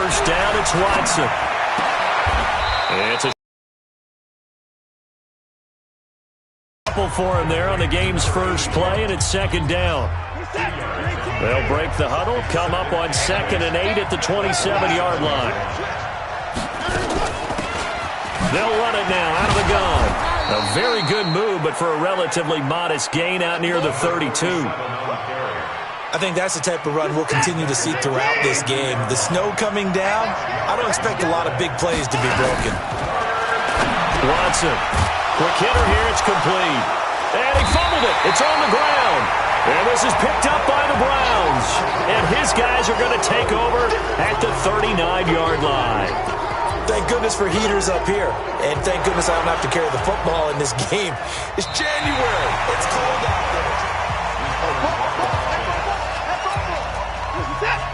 first down. It's Watson. It's a couple for him there on the game's first play, and it's second down. They'll break the huddle, come up on 2nd and 8 at the 27-yard line. They'll run it now out of the gun. A very good move, but for a relatively modest gain out near the 32. I think that's the type of run we'll continue to see throughout this game. The snow coming down, I don't expect a lot of big plays to be broken. Watson, quick hitter here, it's complete. And he fumbled it. It's on the ground. And this is picked up by the Browns. And his guys are going to take over at the 39-yard line. Thank goodness for heaters up here. And thank goodness I don't have to carry the football in this game. It's January. It's cold out there.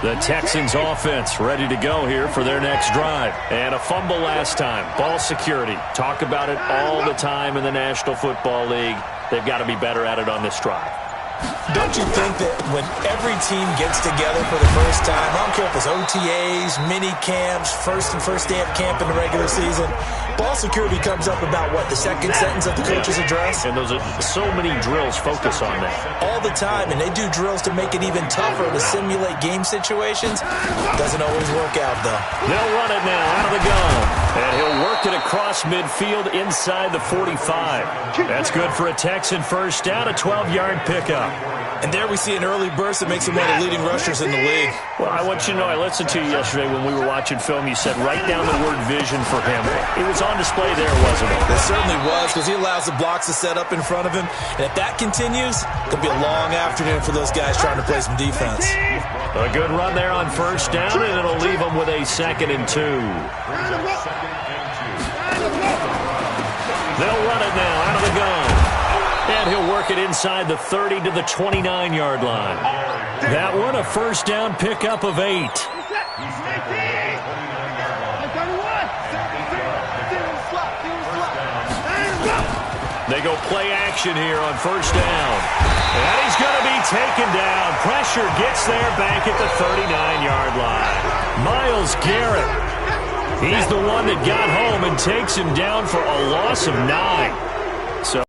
The Texans offense ready to go here for their next drive. And a fumble last time. Ball security. Talk about it all the time in the National Football League. They've got to be better at it on this drive. Don't you think that when every team gets together for the first time, I don't care if it's OTAs, mini camps, first day of camp in the regular season, ball security comes up about, what, the second sentence of the coach's address? And those are so many drills focus on that. All the time, and they do drills to make it even tougher to simulate game situations. Doesn't always work out, though. They'll run it now out of the gun. And he'll work it across midfield inside the 45. That's good for a Texan first down, a 12-yard pickup. And there we see an early burst that makes him one of the leading rushers in the league. Well, I want you to know, I listened to you yesterday when we were watching film. You said write down the word vision for him. It was on display there, wasn't it? It certainly was, because he allows the blocks to set up in front of him. And if that continues, it could be a long afternoon for those guys trying to play some defense. A good run there on first down, and it'll leave them with a 2nd and 2. They'll run it now out of the gun. And he'll work it inside the 30 to the 29-yard line. That one, a first down pickup of 8. They go play action here on first down. And he's going to be taken down. Pressure gets there back at the 39-yard line. Myles Garrett. He's the one that got home and takes him down for a loss of 9. So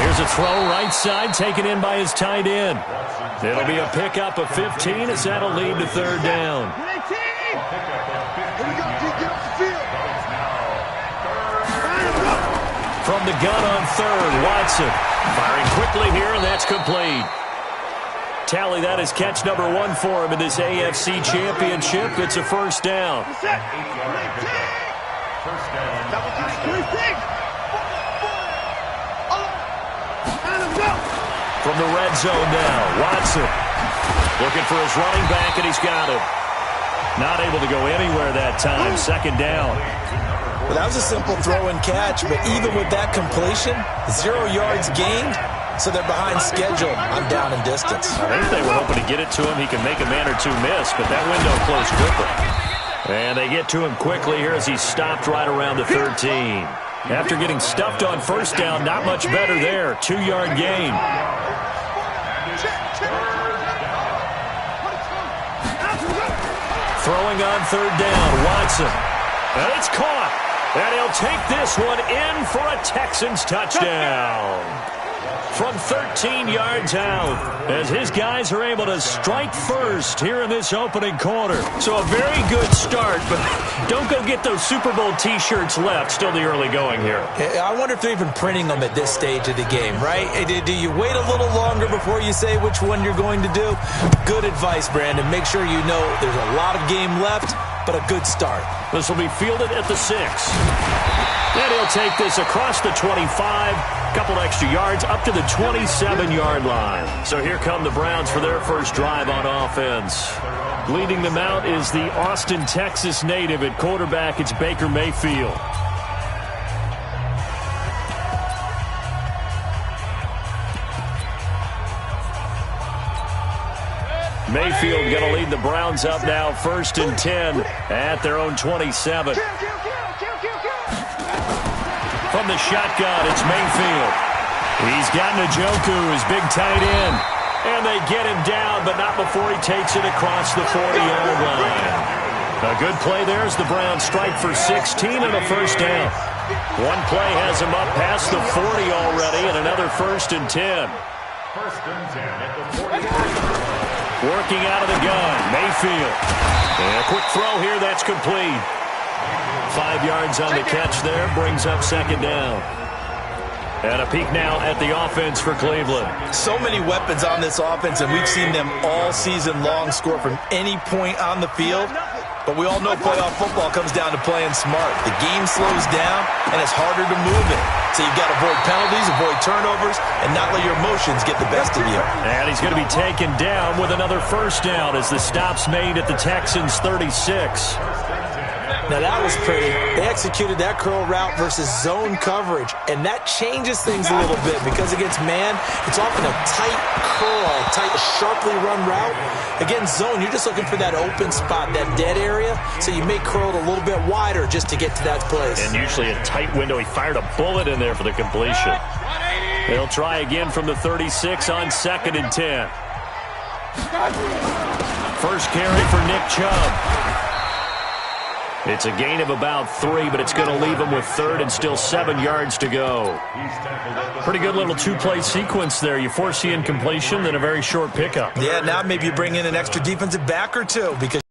here's a throw right side taken in by his tight end. It'll be a pickup of 15 as that'll lead to third down. From the gun on third, Watson firing quickly here, and that's complete. Tally, that is catch number 1 for him in this AFC Championship. It's a first down. From the red zone now, Watson looking for his running back, and he's got him. Not able to go anywhere that time. Second down. Well, that was a simple throw and catch, but even with that completion, 0 yards gained. So they're behind schedule on down and distance. I think they were hoping to get it to him. He can make a man or two miss, but that window closed quickly. And they get to him quickly here as he's stopped right around the 13. After getting stuffed on first down, not much better there. 2-yard gain. Throwing on third down, Watson. And it's caught. And he'll take this one in for a Texans touchdown. From 13 yards out, as his guys are able to strike first here in this opening quarter. So a very good start, but don't go get those Super Bowl T-shirts left. Still the early going here. I wonder if they're even printing them at this stage of the game, right? Do you wait a little longer before you say which one you're going to do? Good advice, Brandon. Make sure you know there's a lot of game left, but a good start. This will be fielded at the 6. And he'll take this across the 25, couple extra yards up to the 27-yard line. So here come the Browns for their first drive on offense. Leading them out is the Austin, Texas native at quarterback. It's Baker Mayfield. Mayfield going to lead the Browns up now, 1st and 10 at their own 27. From the shotgun, it's Mayfield. He's got Njoku, his big tight end. And they get him down, but not before he takes it across the 40-yard line. A good play there as the Browns strike for 16 and a first down. One play has him up past the 40 already, and another 1st and 10. First and 10 at the 40. Working out of the gun, Mayfield. And a quick throw here, that's complete. 5 yards on the catch there, brings up second down. And a peek now at the offense for Cleveland. So many weapons on this offense, and we've seen them all season long score from any point on the field. But we all know playoff football comes down to playing smart. The game slows down, and it's harder to move it. So you've got to avoid penalties, avoid turnovers, and not let your emotions get the best of you. And he's going to be taken down with another first down as the stop's made at the Texans' 36. Now that was pretty. They executed that curl route versus zone coverage, and that changes things a little bit because against man, it's often a tight curl, tight, sharply run route. Against zone, you're just looking for that open spot, that dead area, so you may curl it a little bit wider just to get to that place. And usually a tight window. He fired a bullet in there for the completion. They'll try again from the 36 on 2nd and 10. First carry for Nick Chubb. It's a gain of about 3, but it's going to leave him with 3rd and still 7 yards to go. Pretty good little 2-play sequence there. You force the incompletion, then a very short pickup. Yeah, now maybe you bring in an extra defensive back or two because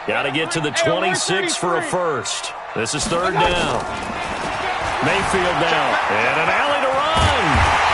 got to get to the 26 for a first. This is 3rd down. Mayfield now, and an alley to run.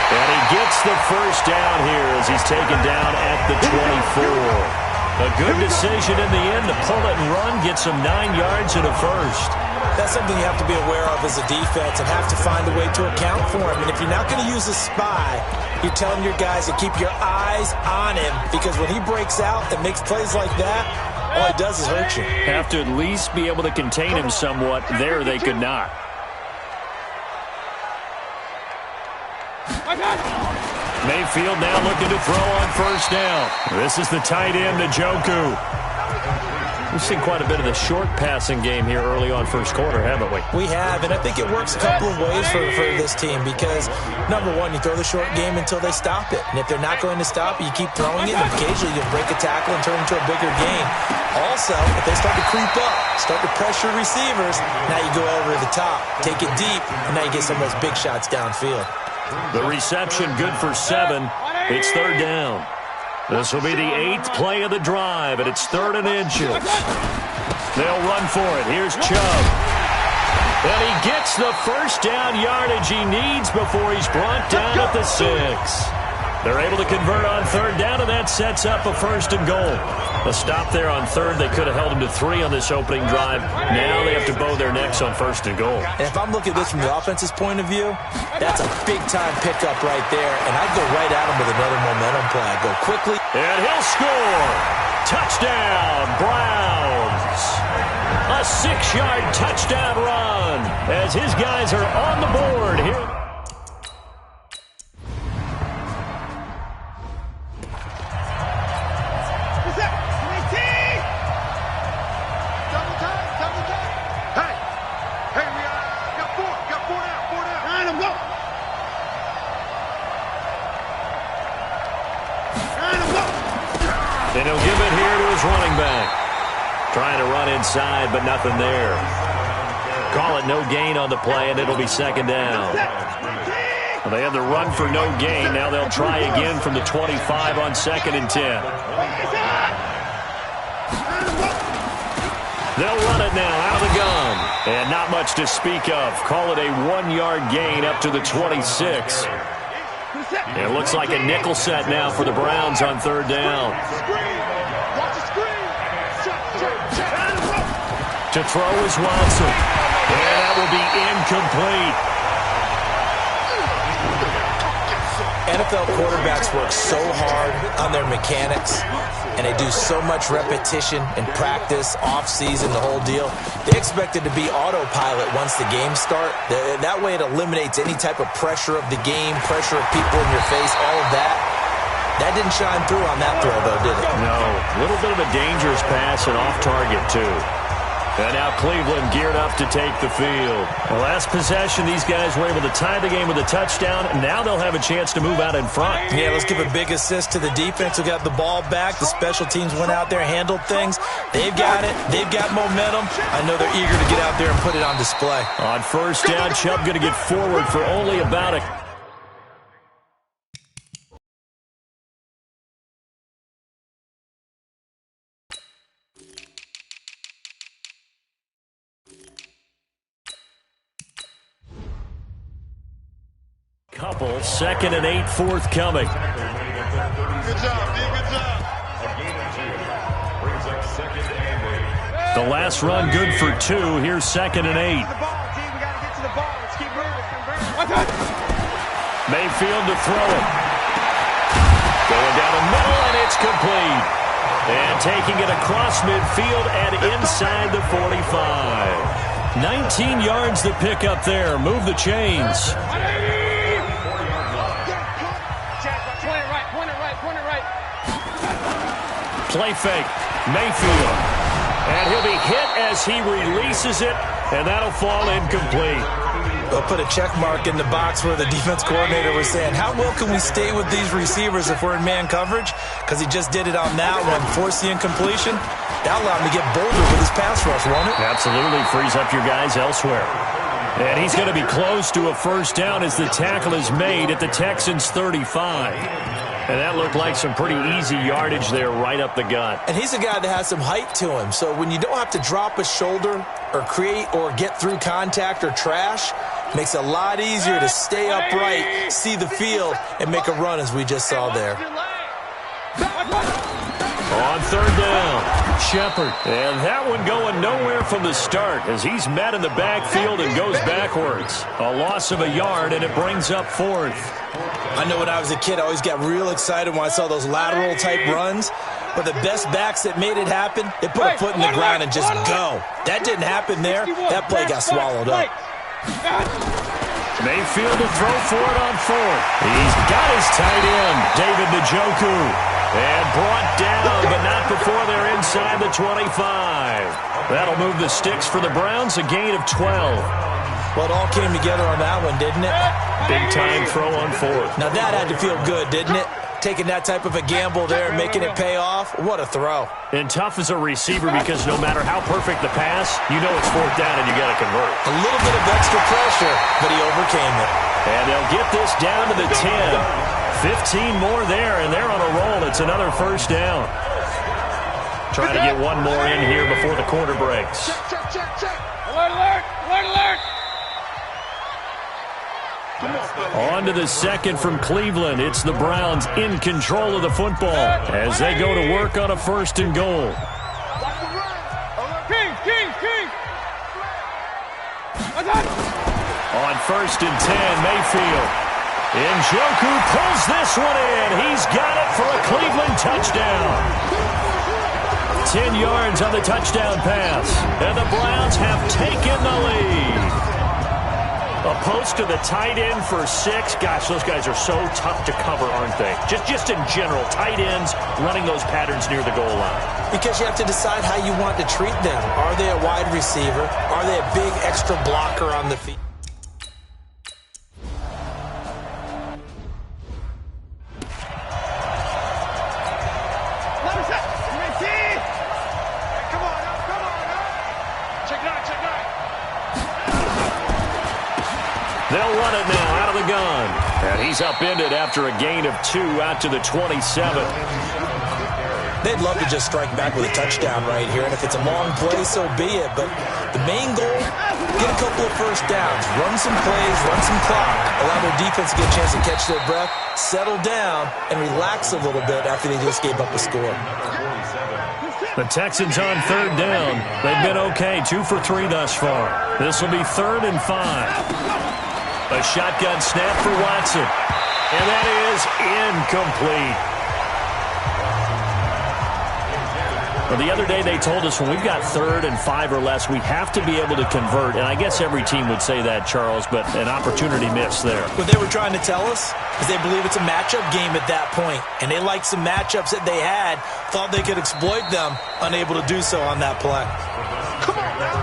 And he gets the first down here as he's taken down at the 24. A good decision in the end to pull it and run, gets him 9 yards and a first. That's something you have to be aware of as a defense and have to find a way to account for him. And if you're not going to use a spy, you're telling your guys to keep your eyes on him because when he breaks out and makes plays like that, all he does is hurt you. Have to at least be able to contain him somewhat. There they could not. Mayfield now looking to throw on first down. This is the tight end, Njoku. We've seen quite a bit of the short passing game here early on first quarter, haven't we? We have, and I think it works a couple of ways for this team because, number one, you throw the short game until they stop it. And if they're not going to stop it, you keep throwing it, and occasionally you'll break a tackle and turn it into a bigger game. Also, if they start to creep up, start to pressure receivers, now you go over the top, take it deep, and now you get some of those big shots downfield. The reception good for 7. It's 3rd down. This will be the 8th play of the drive, and it's 3rd and inches. They'll run for it. Here's Chubb. And he gets the first down yardage he needs before he's brought down at the 6. They're able to convert on 3rd down, and that sets up a 1st and goal. A stop there on 3rd. They could have held him to 3 on this opening drive. Now they have to bow their necks on 1st and goal. And if I'm looking at this from the offense's point of view, that's a big-time pickup right there. And I'd go right at him with another momentum play. I'd go quickly. And he'll score. Touchdown, Browns. A 6-yard touchdown run as his guys are on the board here. And he'll give it here to his running back. Trying to run inside, but nothing there. Call it no gain on the play, and it'll be 2nd down. Well, they had the run for no gain. Now they'll try again from the 25 on 2nd and 10. They'll run it now out of the gun. And not much to speak of. Call it a 1-yard gain up to the 26. It looks like a nickel set now for the Browns on 3rd down. To throw is Watson. And that will be incomplete. NFL quarterbacks work so hard on their mechanics, and they do so much repetition and practice, off-season, the whole deal. They expect it to be autopilot once the games start. That way it eliminates any type of pressure of the game, pressure of people in your face, all of that. That didn't shine through on that throw, though, did it? No. A little bit of a dangerous pass and off target, too. And now Cleveland geared up to take the field. The last possession, these guys were able to tie the game with a touchdown. Now they'll have a chance to move out in front. Yeah, let's give a big assist to the defense who got the ball back. The special teams went out there, handled things. They've got it. They've got momentum. I know they're eager to get out there and put it on display. On first down, Chubb going to get forward for only about a... couple. 2nd and 8 forthcoming. Good job, D. Good job. A gain of 2. Brings up 2nd and 8. The last run good for 2. Here's 2nd and 8. We got to get to the ball. Let's keep moving. Mayfield to throw it. Going down the middle, and it's complete. And taking it across midfield and inside the 45. 19 yards to pick up there. Move the chains. Play fake. Mayfield. And he'll be hit as he releases it, and that'll fall incomplete. They'll put a check mark in the box where the defense coordinator was saying, how well can we stay with these receivers if we're in man coverage? Because he just did it on that one, forced the incompletion. That allowed him to get bolder with his pass rush, won't it? Absolutely. Frees up your guys elsewhere. And he's going to be close to a first down as the tackle is made at the Texans' 35. And that looked like some pretty easy yardage there right up the gut. And he's a guy that has some height to him. So when you don't have to drop a shoulder or create or get through contact or trash, makes it a lot easier to stay upright, see the field, and make a run as we just saw there. On third down, Shepard. And that one going nowhere from the start as he's met in the backfield and goes backwards. A loss of a yard, and it brings up 4th. I know when I was a kid, I always got real excited when I saw those lateral-type runs. But the best backs that made it happen, they put a foot in the ground and just go. That didn't happen there. That play got swallowed up. Mayfield to throw for it on 4th. He's got his tight end, David Njoku. And brought down, but not before they're inside the 25. That'll move the sticks for the Browns, a gain of 12. Well, it all came together on that one, didn't it? Big-time throw on 4th. Now, that had to feel good, didn't it? Taking that type of a gamble there and making it pay off. What a throw. And tough as a receiver because no matter how perfect the pass, you know it's 4th down and you got to convert. A little bit of extra pressure, but he overcame it. And they'll get this down to the 10. 15 more there, and they're on a roll. It's another first down. Trying to get one more in here before the quarter breaks. Check. Alert. On to the second from Cleveland. It's the Browns in control of the football as they go to work on a 1st and goal. King. On 1st and 10, Mayfield. Njoku pulls this one in. He's got it for a Cleveland touchdown. 10 yards on the touchdown pass. And the Browns have taken the lead. A post to the tight end for 6. Gosh, those guys are so tough to cover, aren't they? Just in general, tight ends running those patterns near the goal line. Because you have to decide how you want to treat them. Are they a wide receiver? Are they a big extra blocker on the field? They'll run it now out of the gun. And he's upended after a gain of 2 out to the 27. They'd love to just strike back with a touchdown right here. And if it's a long play, so be it. But the main goal, get a couple of first downs. Run some plays, run some clock. Allow their defense to get a chance to catch their breath, settle down, and relax a little bit after they just gave up a score. The Texans on third down. They've been okay, 2 for 3 thus far. This will be 3rd and 5. A shotgun snap for Watson. And that is incomplete. Well, the other day they told us when we've got 3rd and 5 or less, we have to be able to convert. And I guess every team would say that, Charles, but an opportunity missed there. What they were trying to tell us is they believe it's a matchup game at that point. And they liked some matchups that they had, thought they could exploit them, unable to do so on that play. Come on, man.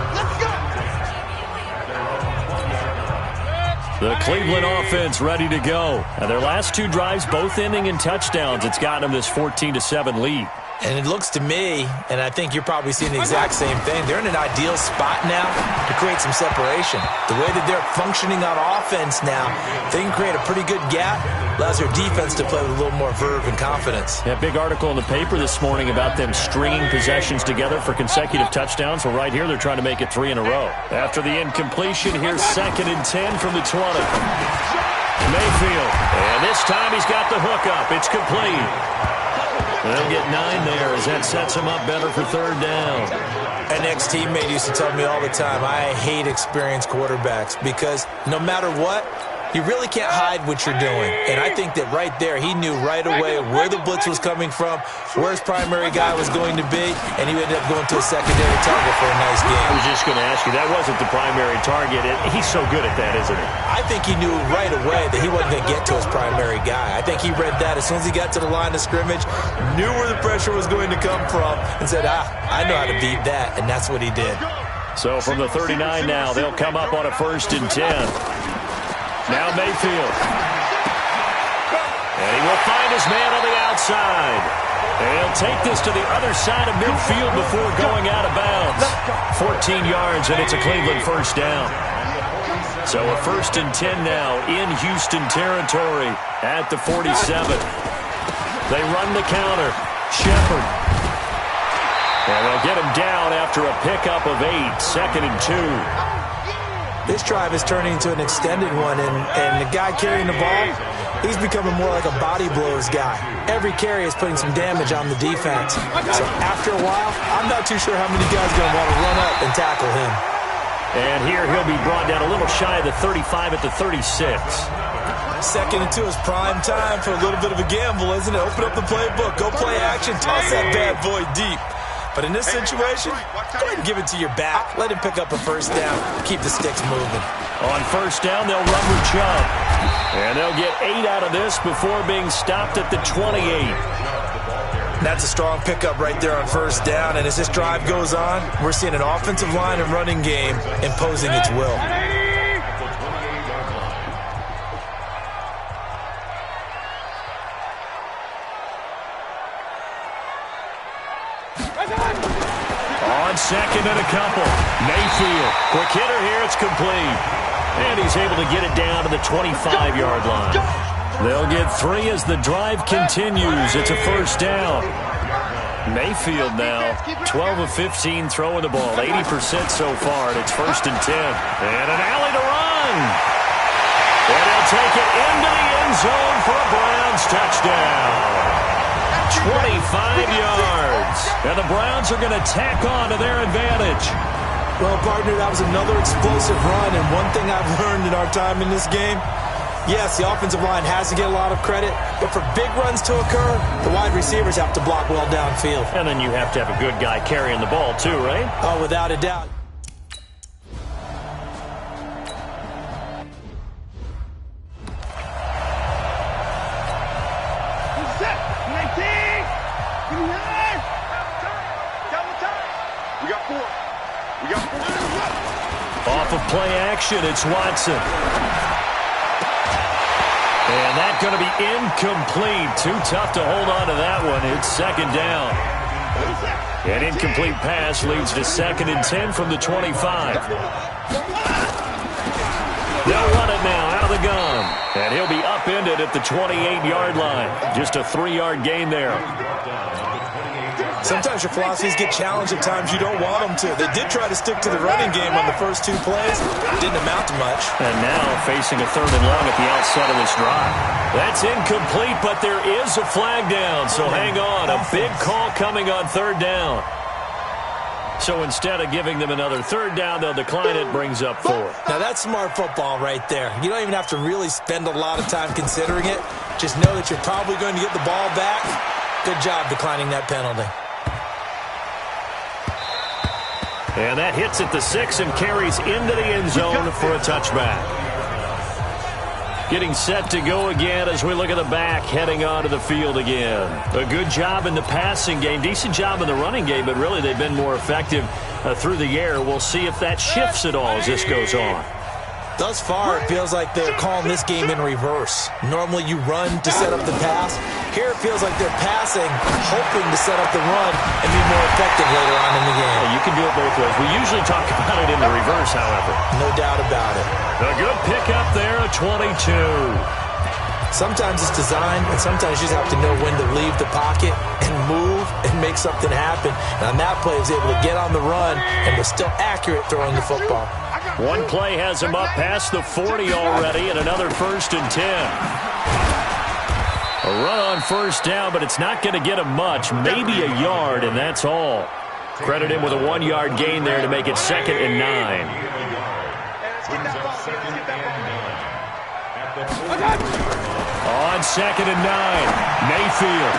The Cleveland offense ready to go. And their last two drives both ending in touchdowns. It's gotten them this 14-7 lead. And it looks to me, and I think you're probably seeing the exact same thing, they're in an ideal spot now to create some separation. The way that they're functioning on offense now, they can create a pretty good gap, allows their defense to play with a little more verve and confidence. Yeah, big article in the paper this morning about them stringing possessions together for consecutive touchdowns. Well, right here, they're trying to make it 3 in a row. After the incompletion, here's 2nd and 10 from the 20. Mayfield, and this time he's got the hook up. It's complete. They'll get 9 there as that sets him up better for 3rd down. An ex-teammate used to tell me all the time, I hate experienced quarterbacks because no matter what, you really can't hide what you're doing. And I think that right there, he knew right away where the blitz was coming from, where his primary guy was going to be, and he ended up going to a secondary target for a nice game. I was just going to ask you, that wasn't the primary target. He's so good at that, isn't he? I think he knew right away that he wasn't going to get to his primary guy. I think he read that as soon as he got to the line of scrimmage, knew where the pressure was going to come from, and said, I know how to beat that, and that's what he did. So from the 39 now, they'll come up on a 1st and 10. Now Mayfield. And he will find his man on the outside. And he'll take this to the other side of midfield before going out of bounds. 14 yards, and it's a Cleveland 1st down. So a 1st and 10 now in Houston territory at the 47. They run the counter. Shepard. And they'll get him down after a pickup of 8. 2nd and 2. This drive is turning into an extended one, and the guy carrying the ball, he's becoming more like a body blows guy. Every carry is putting some damage on the defense. So after a while, I'm not too sure how many guys are going to want to run up and tackle him. And here he'll be brought down a little shy of the 35 at the 36. 2nd and 2 is prime time for a little bit of a gamble, isn't it? Open up the playbook, go play action, toss that bad boy deep. But in this situation, go ahead and give it to your back. Let him pick up a 1st down. Keep the sticks moving. On 1st down, they'll run with Chubb. And they'll get 8 out of this before being stopped at the 28. That's a strong pickup right there on 1st down. And as this drive goes on, we're seeing an offensive line and running game imposing its will. On 2nd and a couple. Mayfield. Quick hitter here. It's complete. And he's able to get it down to the 25-yard line. They'll get 3 as the drive continues. It's a 1st down. Mayfield now, 12 of 15 throwing the ball. 80% so far, and it's 1st and 10. And an alley to run. And he'll take it into the end zone for a Browns touchdown. 25 yards. And the Browns are going to tack on to their advantage. Well, partner, that was another explosive run. And one thing I've learned in our time in this game, yes, the offensive line has to get a lot of credit. But for big runs to occur, the wide receivers have to block well downfield. And then you have to have a good guy carrying the ball too, right? Oh, without a doubt. Off of play action, it's Watson. And that's going to be incomplete. Too tough to hold on to that one. It's 2nd down. An incomplete pass leads to 2nd and 10 from the 25. They'll run it now out of the gun. And he'll be upended at the 28-yard line. Just a 3-yard gain there. Sometimes your philosophies get challenged at times you don't want them to. They did try to stick to the running game on the first 2 plays. Didn't amount to much. And now facing a 3rd and long at the outset of this drive. That's incomplete, but there is a flag down. So hang on. A big call coming on 3rd down. So instead of giving them another 3rd down, they'll decline it, brings up 4. Now that's smart football right there. You don't even have to really spend a lot of time considering it. Just know that you're probably going to get the ball back. Good job declining that penalty. And that hits at the 6 and carries into the end zone for a touchback. Getting set to go again as we look at the back heading onto the field again. A good job in the passing game. Decent job in the running game, but really they've been more effective through the air. We'll see if that shifts at all as this goes on. Thus far, it feels like they're calling this game in reverse. Normally you run to set up the pass. Here it feels like they're passing, hoping to set up the run and be more effective later on in the game. Yeah, you can do it both ways. We usually talk about it in the reverse, however. No doubt about it. A good pickup there, a 22. Sometimes it's designed, and sometimes you just have to know when to leave the pocket and move and make something happen. And on that play, he was able to get on the run and was still accurate throwing the football. One play has him up past the 40 already, and another 1st and 10. A run on first down, but it's not going to get him much, maybe a yard, and that's all. Credit him with a 1-yard gain there to make it 2nd and 9. On 2nd and 9, Mayfield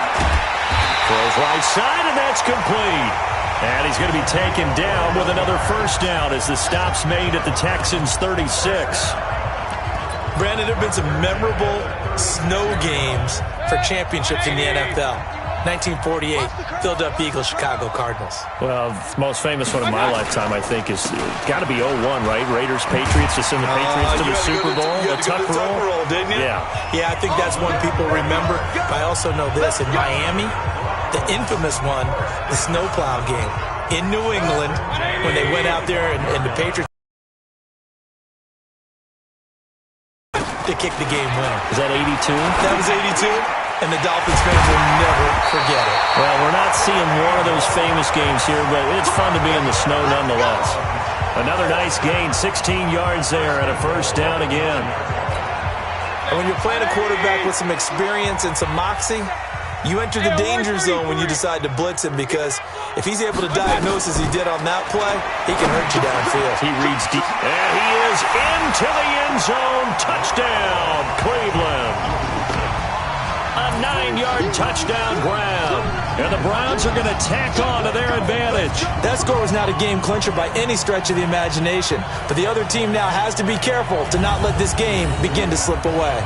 throws right side, and that's complete. And he's going to be taken down with another 1st down as the stop's made at the Texans' 36. Brandon, there have been some memorable snow games for championships in the NFL. 1948, Philadelphia Eagles, Chicago Cardinals. Well, the most famous one of my lifetime, I think, is got to be 01, right? Raiders, Patriots, to send the Patriots to the Super Bowl. The Tuck roll, didn't you? Yeah, I think that's one people remember. I also know this. In Miami, the infamous one, the snowplow game in New England, when they went out there and the Patriots, they kicked the game winner. Is that 82? That was 82. And the Dolphins fans will never forget it. Well, we're not seeing one of those famous games here, but it's fun to be in the snow nonetheless. Another nice gain, 16 yards there and a 1st down again. And when you're playing a quarterback with some experience and some moxie, you enter the danger zone when you decide to blitz him, because if he's able to diagnose as he did on that play, he can hurt you downfield. He reads deep. And he is into the end zone. Touchdown, Cleveland. A 9-yard touchdown Brown. And the Browns are going to tack on to their advantage. That score was not a game clincher by any stretch of the imagination. But the other team now has to be careful to not let this game begin to slip away.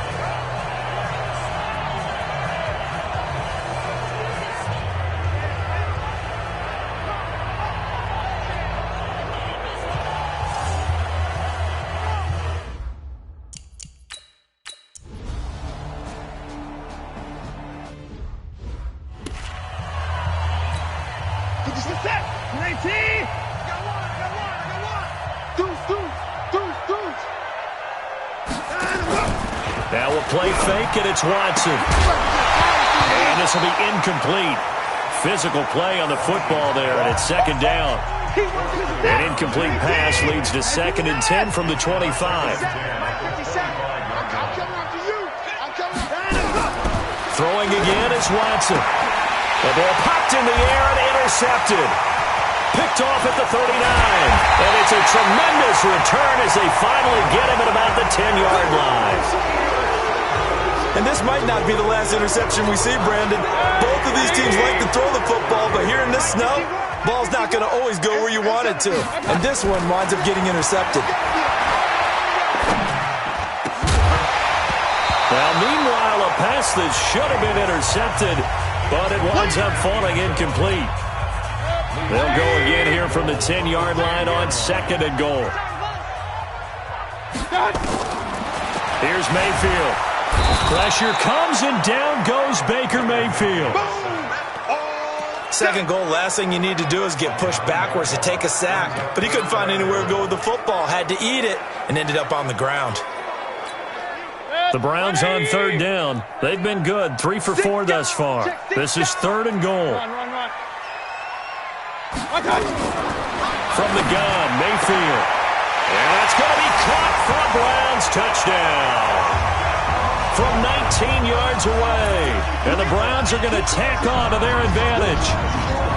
Now we'll play fake, and it's Watson. And this will be incomplete. Physical play on the football there, and it's 2nd down. An incomplete pass leads to 2nd and 10 from the 25. Throwing again is Watson. The ball popped in the air and intercepted. Picked off at the 39. And it's a tremendous return as they finally get him at about the 10-yard line. And this might not be the last interception we see, Brandon. Both of these teams like to throw the football, but here in this snow, ball's not going to always go where you want it to. And this one winds up getting intercepted. Well, meanwhile, a pass that should have been intercepted, but it winds up falling incomplete. They'll go again here from the 10-yard line on 2nd and goal. Here's Mayfield. Pressure comes, and down goes Baker Mayfield. Second goal, last thing you need to do is get pushed backwards to take a sack. But he couldn't find anywhere to go with the football, had to eat it, and ended up on the ground. The Browns on 3rd down. They've been good, 3 for 4 thus far. This is 3rd and goal. From the gun, Mayfield. And that's going to be caught for a Browns touchdown. From 19 yards away. And the Browns are going to tack on to their advantage.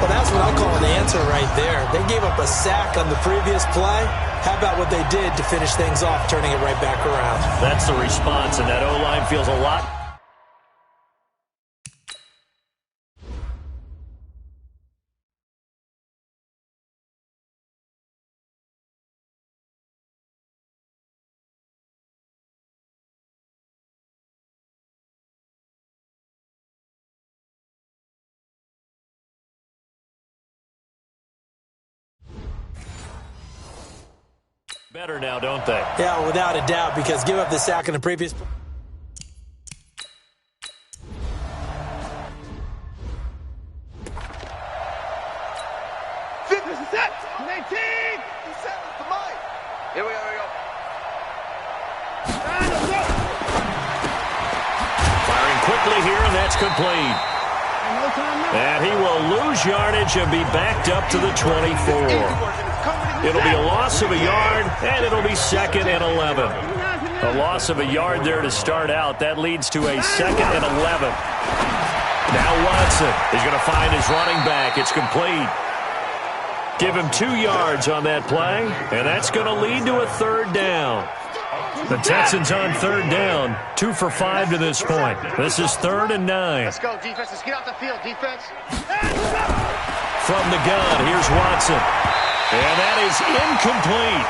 Well, that's what I call an answer right there. They gave up a sack on the previous play. How about what they did to finish things off, turning it right back around? That's the response, and that O-line feels a lot. Better now, don't they? Yeah, without a doubt, because give up the sack in the previous... Set. 19. Set with the mic. Here we go. Firing quickly here, and that's complete. And he will lose yardage and be backed up to the 24. It'll be a loss of a yard, and it'll be 2nd and 11. A loss of a yard there to start out. That leads to a 2nd and 11. Now Watson is going to find his running back. It's complete. Give him 2 yards on that play, and that's going to lead to a 3rd down. The Texans on 3rd down, 2 for 5 to this point. This is 3rd and 9. Let's go, defense. Let's get out the field, defense. From the gun, here's Watson. And that is incomplete.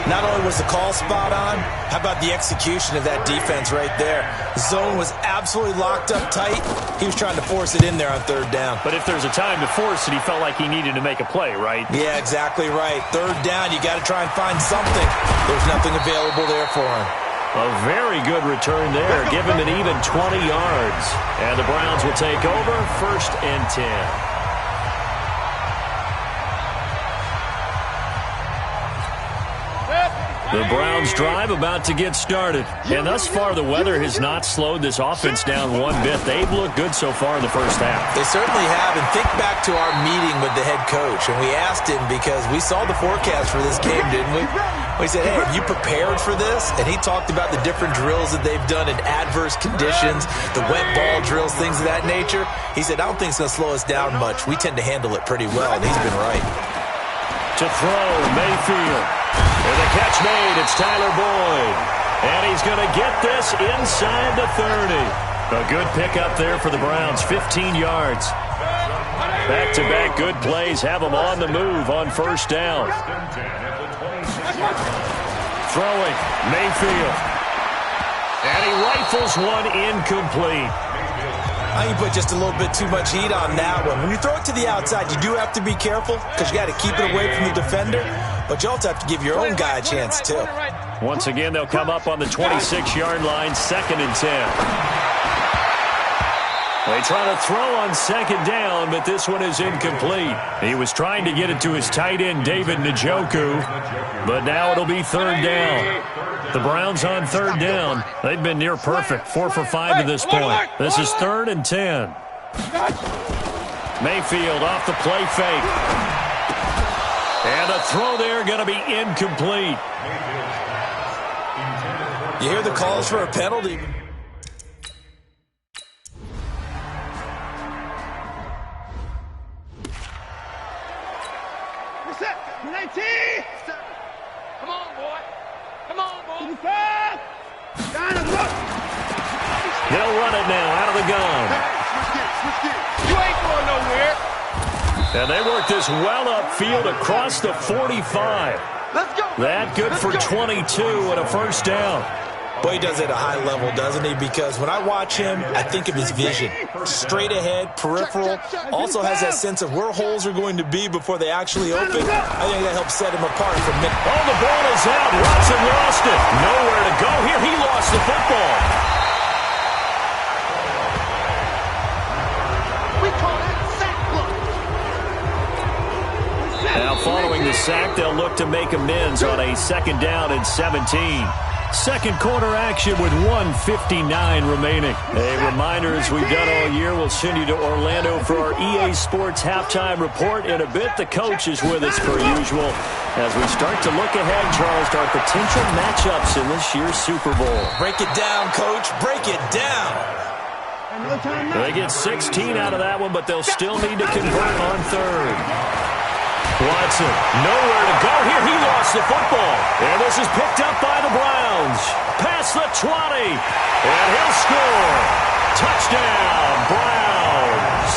Not only was the call spot on, how about the execution of that defense right there? The zone was absolutely locked up tight. He was trying to force it in there on 3rd down. But if there's a time to force it, he felt like he needed to make a play, right? Yeah, exactly right. 3rd down, you got to try and find something. There's nothing available there for him. A very good return there. Give him an even 20 yards. And the Browns will take over 1st and 10. The Browns drive about to get started. And thus far, the weather has not slowed this offense down one bit. They've looked good so far in the first half. They certainly have. And think back to our meeting with the head coach. And we asked him because we saw the forecast for this game, didn't we? We said, hey, have you prepared for this? And he talked about the different drills that they've done in adverse conditions, the wet ball drills, things of that nature. He said, I don't think it's going to slow us down much. We tend to handle it pretty well, and he's been right. To throw, Mayfield. And the catch made, it's Tyler Boyd. And he's going to get this inside the 30. A good pickup there for the Browns, 15 yards. Back-to-back good plays have them on the move on 1st down. Throwing, Mayfield. And he rifles one incomplete. I think you put just a little bit too much heat on that one. When you throw it to the outside, you do have to be careful because you got to keep it away from the defender, but you also have to give your own guy a chance too. Once again, they'll come up on the 26-yard line, 2nd and 10. They try to throw on 2nd down, but this one is incomplete. He was trying to get it to his tight end, David Njoku, but now it'll be 3rd down. The Browns on 3rd down. They've been near perfect, 4 for 5 to this point. This is 3rd and 10. Mayfield off the play fake. And a throw there going to be incomplete. You hear the calls for a penalty. Set. 19. Come on, boy. Come on, boy. They'll run it now out of the gun. Switch gears. You ain't going nowhere. And they work this well upfield across the 45. Let's go. That good for 22 and a 1st down. Boy, he does it at a high level, doesn't he? Because when I watch him, I think of his vision. Straight ahead, peripheral. Also has that sense of where holes are going to be before they actually open. I think that helps set him apart from many. Oh, the ball is out. Watson lost it. Nowhere to go here. He lost the football. We call that sack block. Now, following the sack, they'll look to make amends on a 2nd down and 17. 2nd quarter action with 1:59 remaining. A reminder, as we've done all year, we'll send you to Orlando for our EA Sports halftime report. In a bit, the coach is with us per usual as we start to look ahead, Charles, to our potential matchups in this year's Super Bowl. Break it down, Coach. Break it down. They get 16 out of that one, but they'll still need to convert on 3rd. Watson, nowhere to go here. He lost the football. And this is picked up by the Browns. Past the 20. And he'll score. Touchdown, Browns.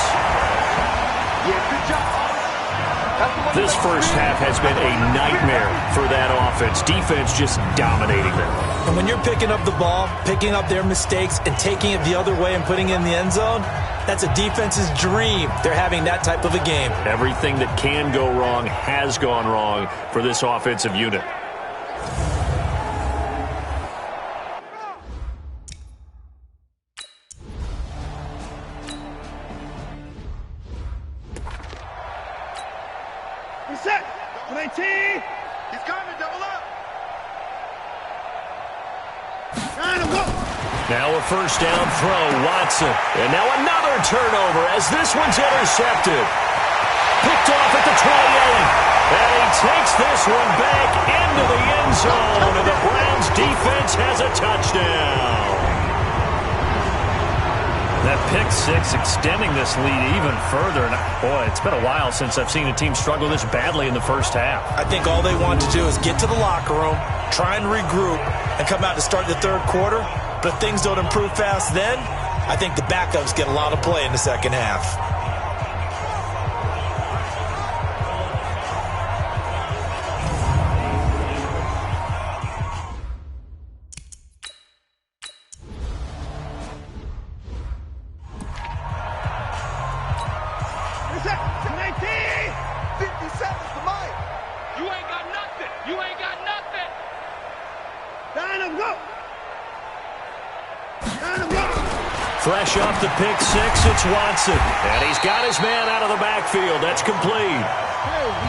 Yeah, good job. This first half has been a nightmare for that offense. Defense just dominating them. And when you're picking up the ball, picking up their mistakes, and taking it the other way and putting it in the end zone, That's a defense's dream. They're having that type of a game. Everything that can go wrong has gone wrong for this offensive unit. Reset. 19. He's coming. Double up. Now a first down throw, Watson. And now another turnover as this one's intercepted. Picked off at the 20. And he takes this one back into the end zone. And the Browns defense has a touchdown. That pick six extending this lead even further. And boy, it's been a while since I've seen a team struggle this badly in the first half. I think all they want to do is get to the locker room, try and regroup, and come out to start the third quarter. But if things don't improve fast then, I think the backups get a lot of play in the second half. Fresh off the pick six, it's Watson. And he's got his man out of the backfield. That's complete.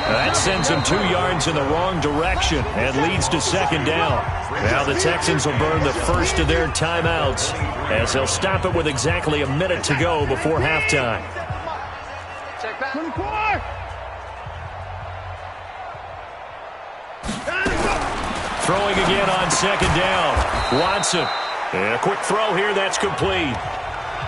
That sends him 2 yards in the wrong direction and leads to second down. Now the Texans will burn the first of their timeouts as they'll stop it with exactly a minute to go before halftime. Check back. 24. Throwing again on second down. Watson. And a quick throw here, that's complete.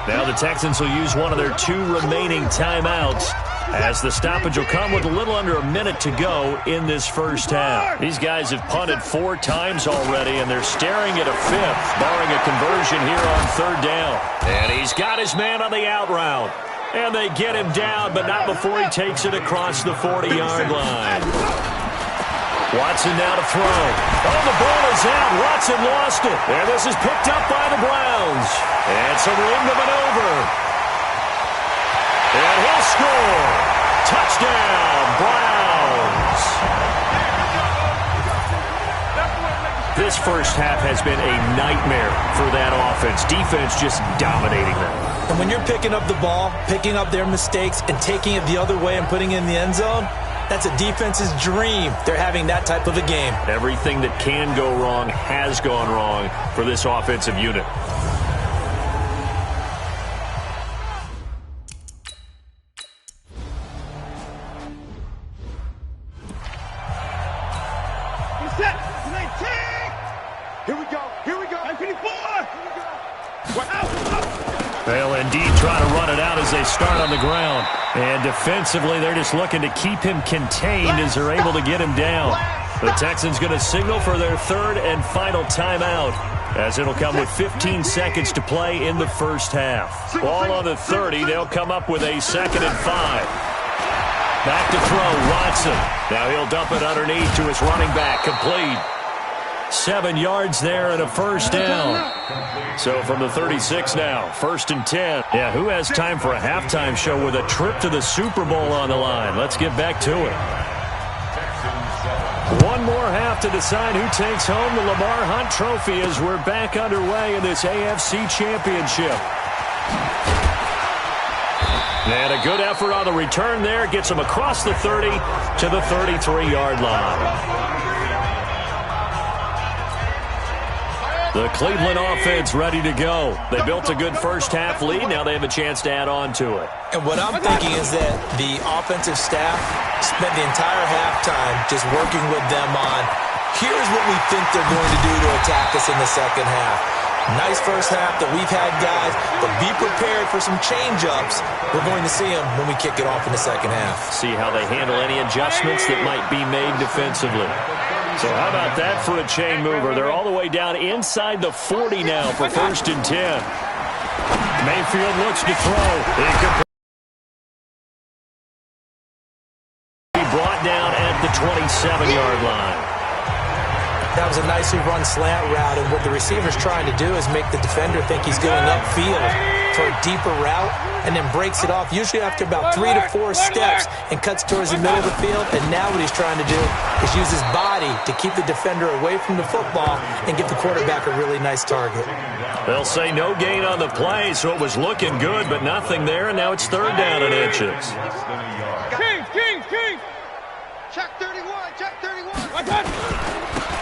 Now the Texans will use one of their 2 remaining timeouts as the stoppage will come with a little under a minute to go in this first half. These guys have punted 4 times already, and they're staring at a 5th, barring a conversion here on third down. And he's got his man on the out route. And they get him down, but not before he takes it across the 40-yard line. Watson now to throw. Oh, the ball is out. Watson lost it. And this is picked up by the Browns. And some room to maneuver. And he'll score. Touchdown, Browns. This first half has been a nightmare for that offense. Defense just dominating them. And when you're picking up the ball, picking up their mistakes, and taking it the other way and putting it in the end zone, that's a defense's dream. They're having that type of a game. Everything that can go wrong has gone wrong for this offensive unit. Reset. 19. Here we go. Here we go. 24. Here we go. We're out. They'll indeed try to run it out as they start on the ground. And defensively, they're just looking to keep him contained as they're able to get him down. The Texans going to signal for their third and final timeout as it'll come with 15 seconds to play in the first half. Ball on the 30. They'll come up with a 2nd and 5. Back to throw, Watson. Now he'll dump it underneath to his running back. Complete. 7 yards there and a first down. So from the 36 now, 1st and 10. Yeah, who has time for a halftime show with a trip to the Super Bowl on the line? Let's get back to it. One more half to decide who takes home the Lamar Hunt Trophy as we're back underway in this AFC Championship. And a good effort on the return there. Gets him across the 30 to the 33-yard line. The Cleveland offense ready to go. They built a good first-half lead. Now they have a chance to add on to it. And what I'm thinking is that the offensive staff spent the entire halftime just working with them on, here's what we think they're going to do to attack us in the second half. Nice first half that we've had, guys, but be prepared for some change-ups. We're going to see them when we kick it off in the second half. See how they handle any adjustments that might be made defensively. So how about that for a chain mover? They're all the way down inside the 40 now for 1st and 10. Mayfield looks to throw. He could be brought down at the 27-yard line. That was a nicely run slant route, and what the receiver's trying to do is make the defender think he's going upfield. for a deeper route and then breaks it off, usually after about 3 to 4 steps, and cuts towards the middle of the field. And now what he's trying to do is use his body to keep the defender away from the football and give the quarterback a really nice target. They'll say no gain on the play, so it was looking good, but nothing there, and now it's 3rd down and inches. King! Check 31, check 31.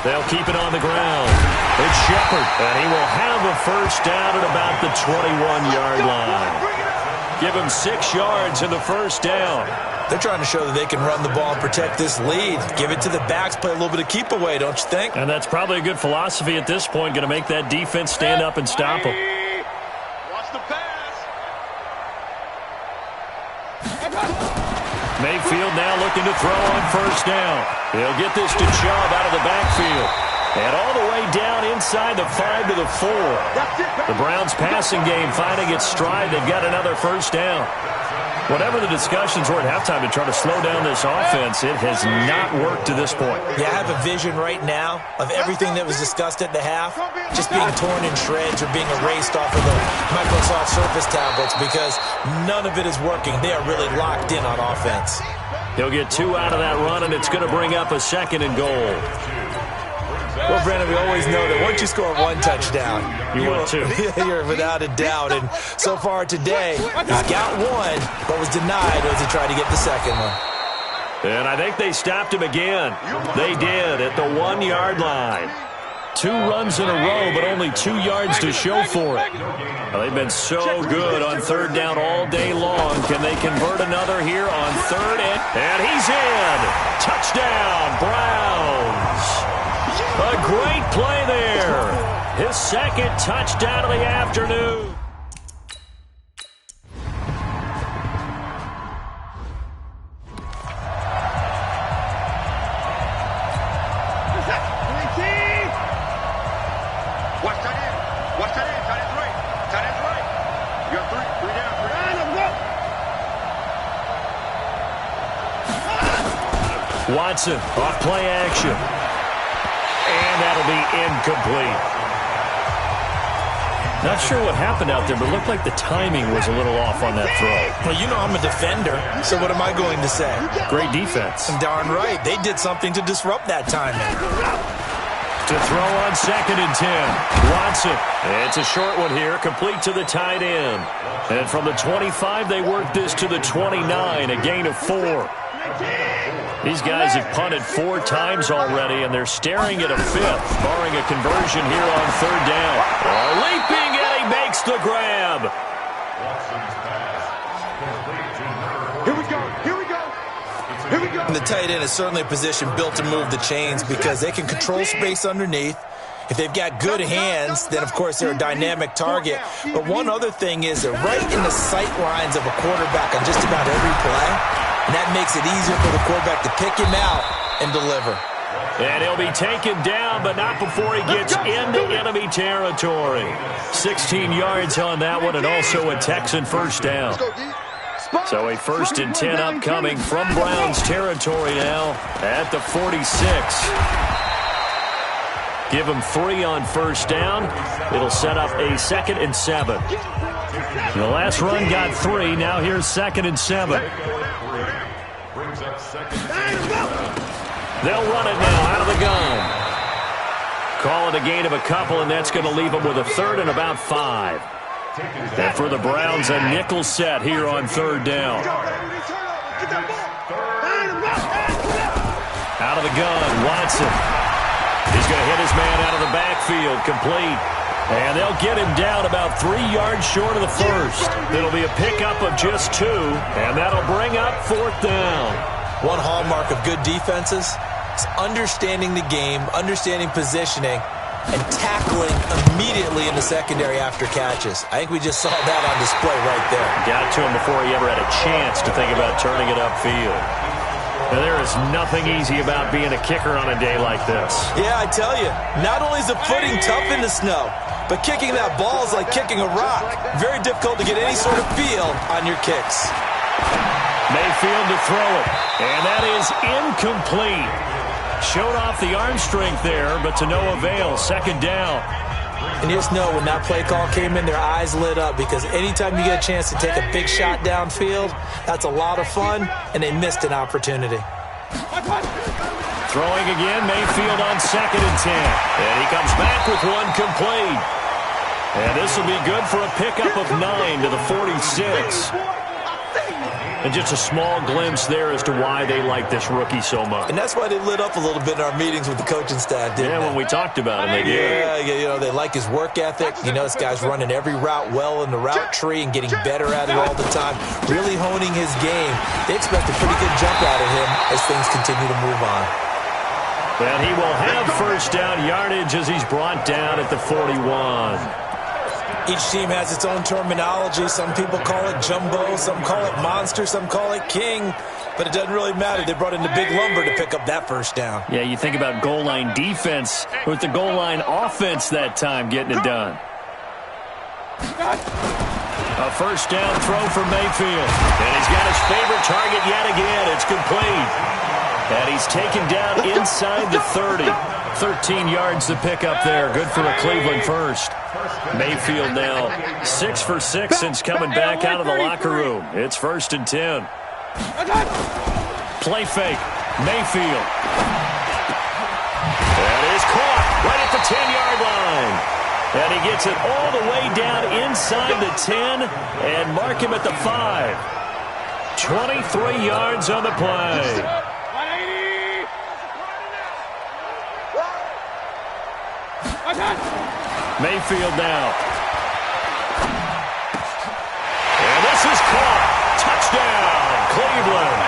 They'll keep it on the ground. It's Shepard, and he will have a first down at about the 21-yard line. Give him 6 yards in the first down. They're trying to show that they can run the ball and protect this lead. Give it to the backs, play a little bit of keep away, don't you think? And that's probably a good philosophy at this point, going to make that defense stand up and stop them. Watch the pass. Mayfield now looking to throw on first down. He'll get this to Chubb out of the backfield. And all the way down inside the 5 to the 4. The Browns passing game finding its stride. They've got another first down. Whatever the discussions were at halftime to try to slow down this offense, it has not worked to this point. Yeah, I have a vision right now of everything that was discussed at the half just being torn in shreds or being erased off of the Microsoft Surface tablets because none of it is working. They are really locked in on offense. He'll get 2 out of that run, and it's going to bring up a 2nd and goal. Well, Brandon, we always know that once you score 1 touchdown, you want 2. You're without a doubt. And so far today, he's got 1, but was denied as he tried to get the 2nd one. And I think they stopped him again. They did at the 1-yard line. 2 runs in a row, but only 2 yards to show for it. Well, they've been so good on 3rd down all day long. Can they convert another here on 3rd? And he's in. Touchdown, Browns. A great play there. His 2nd touchdown of the afternoon. Watch that in. Watch that in. Tight end's right. Tight end's right. You got 3 down. 3 down. Watson off play action. And that'll be incomplete. Not sure what happened out there, but it looked like the timing was a little off on that throw. Well, you know I'm a defender, so what am I going to say? Great defense. Darn right. They did something to disrupt that timing. To throw on 2nd and 10. Watson. It's a short one here, complete to the tight end. And from the 25, they work this to the 29, a gain of 4. These guys have punted 4 times already, and they're staring at a 5th, barring a conversion here on 3rd down. Leaping, and he makes the grab. Here we go. Here we go. Here we go. And the tight end is certainly a position built to move the chains because they can control space underneath. If they've got good hands, then, of course, they're a dynamic target. But one other thing is they're right in the sight lines of a quarterback on just about every play. And that makes it easier for the quarterback to pick him out and deliver. And he'll be taken down, but not before he gets into enemy territory. 16 yards on that one, and also a Texan first down. So a 1st and 10 upcoming from Browns territory now at the 46. Give him 3 on first down. It'll set up a 2nd and 7. The last run got 3. Now here's 2nd and 7. They'll run it now out of the gun. Call it a gain of a couple, and that's going to leave them with a 3rd and about 5. And for the Browns, a nickel set here on 3rd down. Out of the gun, Watson. He's going to hit his man out of the backfield, complete. And they'll get him down about 3 yards short of the 1st. It'll be a pickup of just 2, and that'll bring up 4th down. One hallmark of good defenses is understanding the game, understanding positioning, and tackling immediately in the secondary after catches. I think we just saw that on display right there. Got to him before he ever had a chance to think about turning it upfield. Now, there is nothing easy about being a kicker on a day like this. Yeah, I tell you, not only is the footing tough in the snow, but kicking that ball is like kicking a rock. Very difficult to get any sort of feel on your kicks. Mayfield to throw it, and that is incomplete. Showed off the arm strength there, but to no avail. 2nd down. And you just know when that play call came in, their eyes lit up, because anytime you get a chance to take a big shot downfield, that's a lot of fun, and they missed an opportunity. Throwing again, Mayfield on 2nd and 10. And he comes back with one complete. And this will be good for a pickup of 9 to the 46. And just a small glimpse there as to why they like this rookie so much. And that's why they lit up a little bit in our meetings with the coaching staff, didn't they? When we talked about him, they did. Yeah, you know, they like his work ethic. You know, this guy's running every route well in the route tree and getting better at it all the time, really honing his game. They expect a pretty good jump out of him as things continue to move on. And he will have first down yardage as he's brought down at the 41. Each team has its own terminology. Some people call it jumbo, some call it monster, some call it king. But it doesn't really matter. They brought in the big lumber to pick up that first down. Yeah, you think about goal line defense with the goal line offense that time getting it done. A first down throw for Mayfield. And he's got his favorite target yet again. It's complete. And he's taken down inside the 30. 13 yards to pick up there. Good for a Cleveland first. Mayfield now 6 for 6 since coming back out of the locker room. It's 1st and 10. Play fake. Mayfield. That is caught right at the 10-yard line. And he gets it all the way down inside the 10 and mark him at the 5. 23 yards on the play. Mayfield now. And this is caught. Touchdown, Cleveland.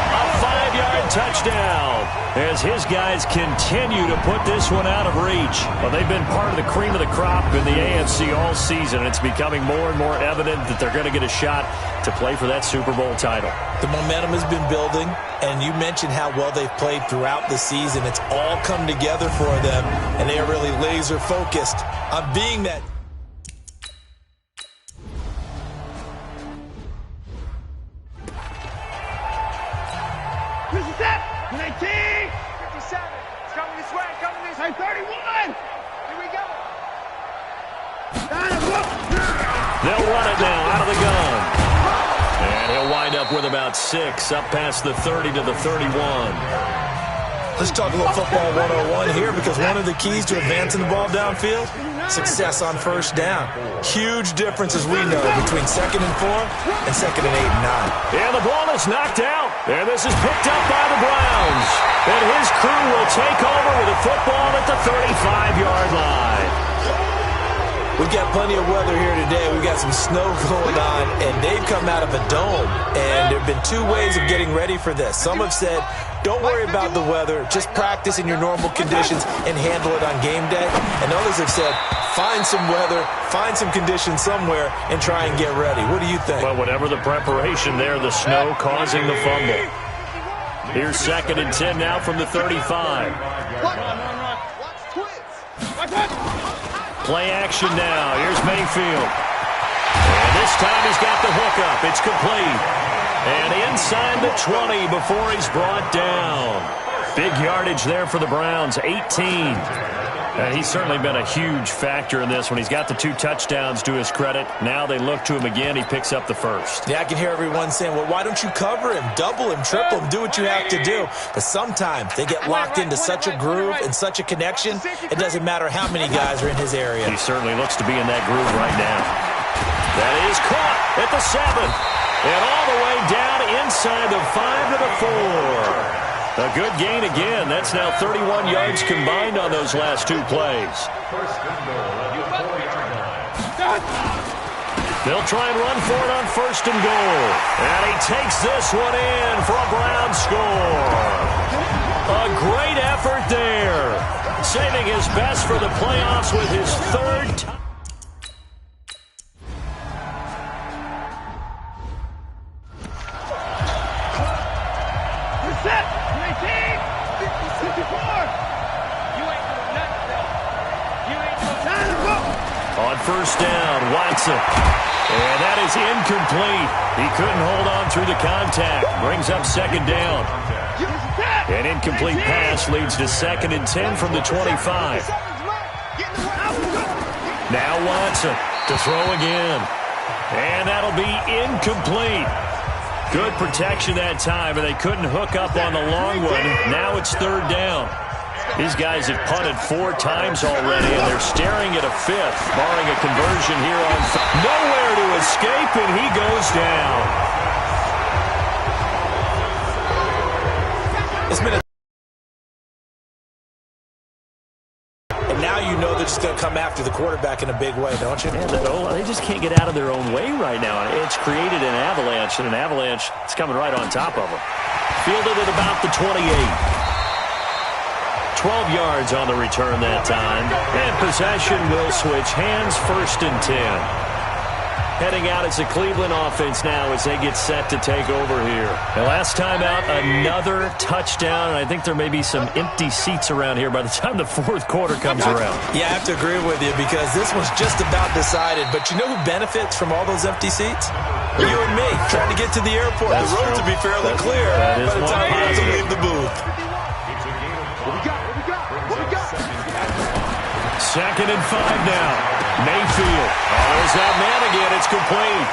A 5-yard touchdown as his guys continue to put this one out of reach. Well, they've been part of the cream of the crop in the AFC all season. It's becoming more and more evident that they're going to get a shot to play for that Super Bowl title. The momentum has been building, and you mentioned how well they've played throughout the season. It's all come together for them, and they are really laser-focused on being that. This is it. 19. 57. It's coming this way. Coming this way. 31. Here we go. They'll run it now out of the gun. And he'll wind up with about 6 up past the 30 to the 31. Let's talk a little football 101 here, because one of the keys to advancing the ball downfield, success on first down. Huge difference, as we know, between 2nd and 4 and 2nd and 8 and 9. And the ball is knocked out. And this is picked up by the Browns. And his crew will take over with a football at the 35-yard line. We've got plenty of weather here today. We've got some snow going on, and they've come out of a dome. And there have been 2 ways of getting ready for this. Some have said, don't worry about the weather. Just practice in your normal conditions and handle it on game day. And others have said, find some weather, find some conditions somewhere, and try and get ready. What do you think? Well, whatever the preparation there, the snow causing the fumble. Here's 2nd and 10 now from the 35. Play action now. Here's Mayfield. And this time he's got the hookup. It's complete. And inside the 20 before he's brought down. Big yardage there for the Browns, 18. And he's certainly been a huge factor in this when he's got the 2 touchdowns to his credit. Now they look to him again. He picks up the first. Yeah, I can hear everyone saying, well, why don't you cover him, double him, triple him, do what you have to do. But sometimes they get locked into such a groove and such a connection, it doesn't matter how many guys are in his area. He certainly looks to be in that groove right now. That is caught at the 7. And all the way down inside the 5 to the 4. A good gain again. That's now 31 yards combined on those last 2 plays. They'll try and run for it on 1st and goal. And he takes this one in for a Brown score. A great effort there. Saving his best for the playoffs with his 3rd touchdown. On 1st down, Watson. And that is incomplete. He couldn't hold on through the contact. Brings up 2nd down. An incomplete pass leads to 2nd and 10 from the 25. Now Watson to throw again. And that'll be incomplete. Good protection that time, and they couldn't hook up on the long one. Now it's third down. These guys have punted 4 times already, and they're staring at a 5th, barring a conversion here on nowhere to escape, and he goes down. It's been a and now you know they're just going to come after the quarterback in a big way, don't you? Yeah, they just can't get out of their own way right now. It's created an avalanche, and an avalanche is coming right on top of them. Fielded at about the 28. 12 yards on the return that time. And possession will switch hands, 1st and 10. Heading out as a Cleveland offense now as they get set to take over here. And last time out, another touchdown. And I think there may be some empty seats around here by the time the 4th quarter comes around. Yeah, I have to agree with you because this one's just about decided. But you know who benefits from all those empty seats? You and me, trying to get to the airport. That's the roads will be fairly clear by the time we have to leave the booth. Second and 5 now. Mayfield. There's that man again. It's complete.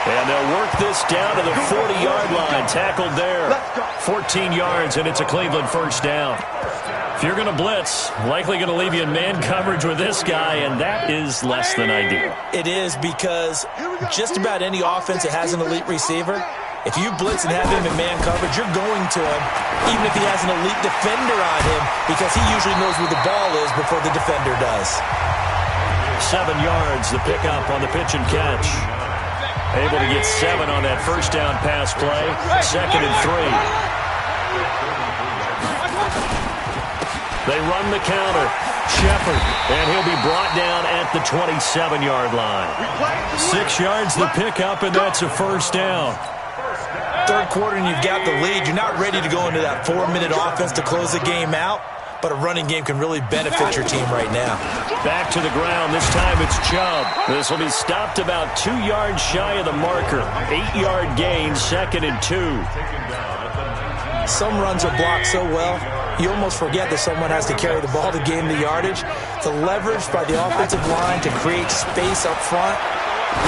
And they'll work this down to the 40-yard line. Tackled there. 14 yards, and it's a Cleveland first down. If you're going to blitz, likely going to leave you in man coverage with this guy, and that is less than ideal. It is because just about any offense that has an elite receiver, if you blitz and have him in man coverage, you're going to him, even if he has an elite defender on him, because he usually knows where the ball is before the defender does. 7 yards, the pickup on the pitch and catch. Able to get 7 on that first down pass play. 2nd and 3. They run the counter. Shepard, and he'll be brought down at the 27-yard line. 6 yards the pickup, and that's a first down. 3rd quarter and you've got the lead. You're not ready to go into that 4-minute offense to close the game out, but a running game can really benefit your team right now. Back to the ground. This time it's Chubb. This will be stopped about 2 yards shy of the marker. 8-yard gain, 2nd and 2. Some runs are blocked so well, you almost forget that someone has to carry the ball to gain the yardage. The leverage by the offensive line to create space up front,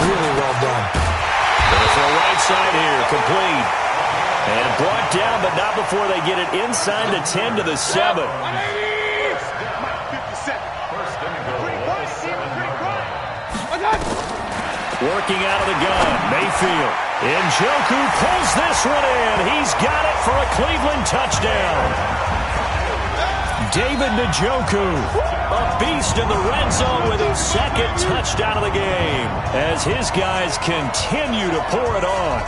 really well done. There's the right side here, complete. And brought down, but not before they get it inside the 10 to the 7. Working out of the gun, Mayfield. Njoku pulls this one in. He's got it for a Cleveland touchdown. David Njoku, a beast in the red zone with his 2nd touchdown of the game as his guys continue to pour it on.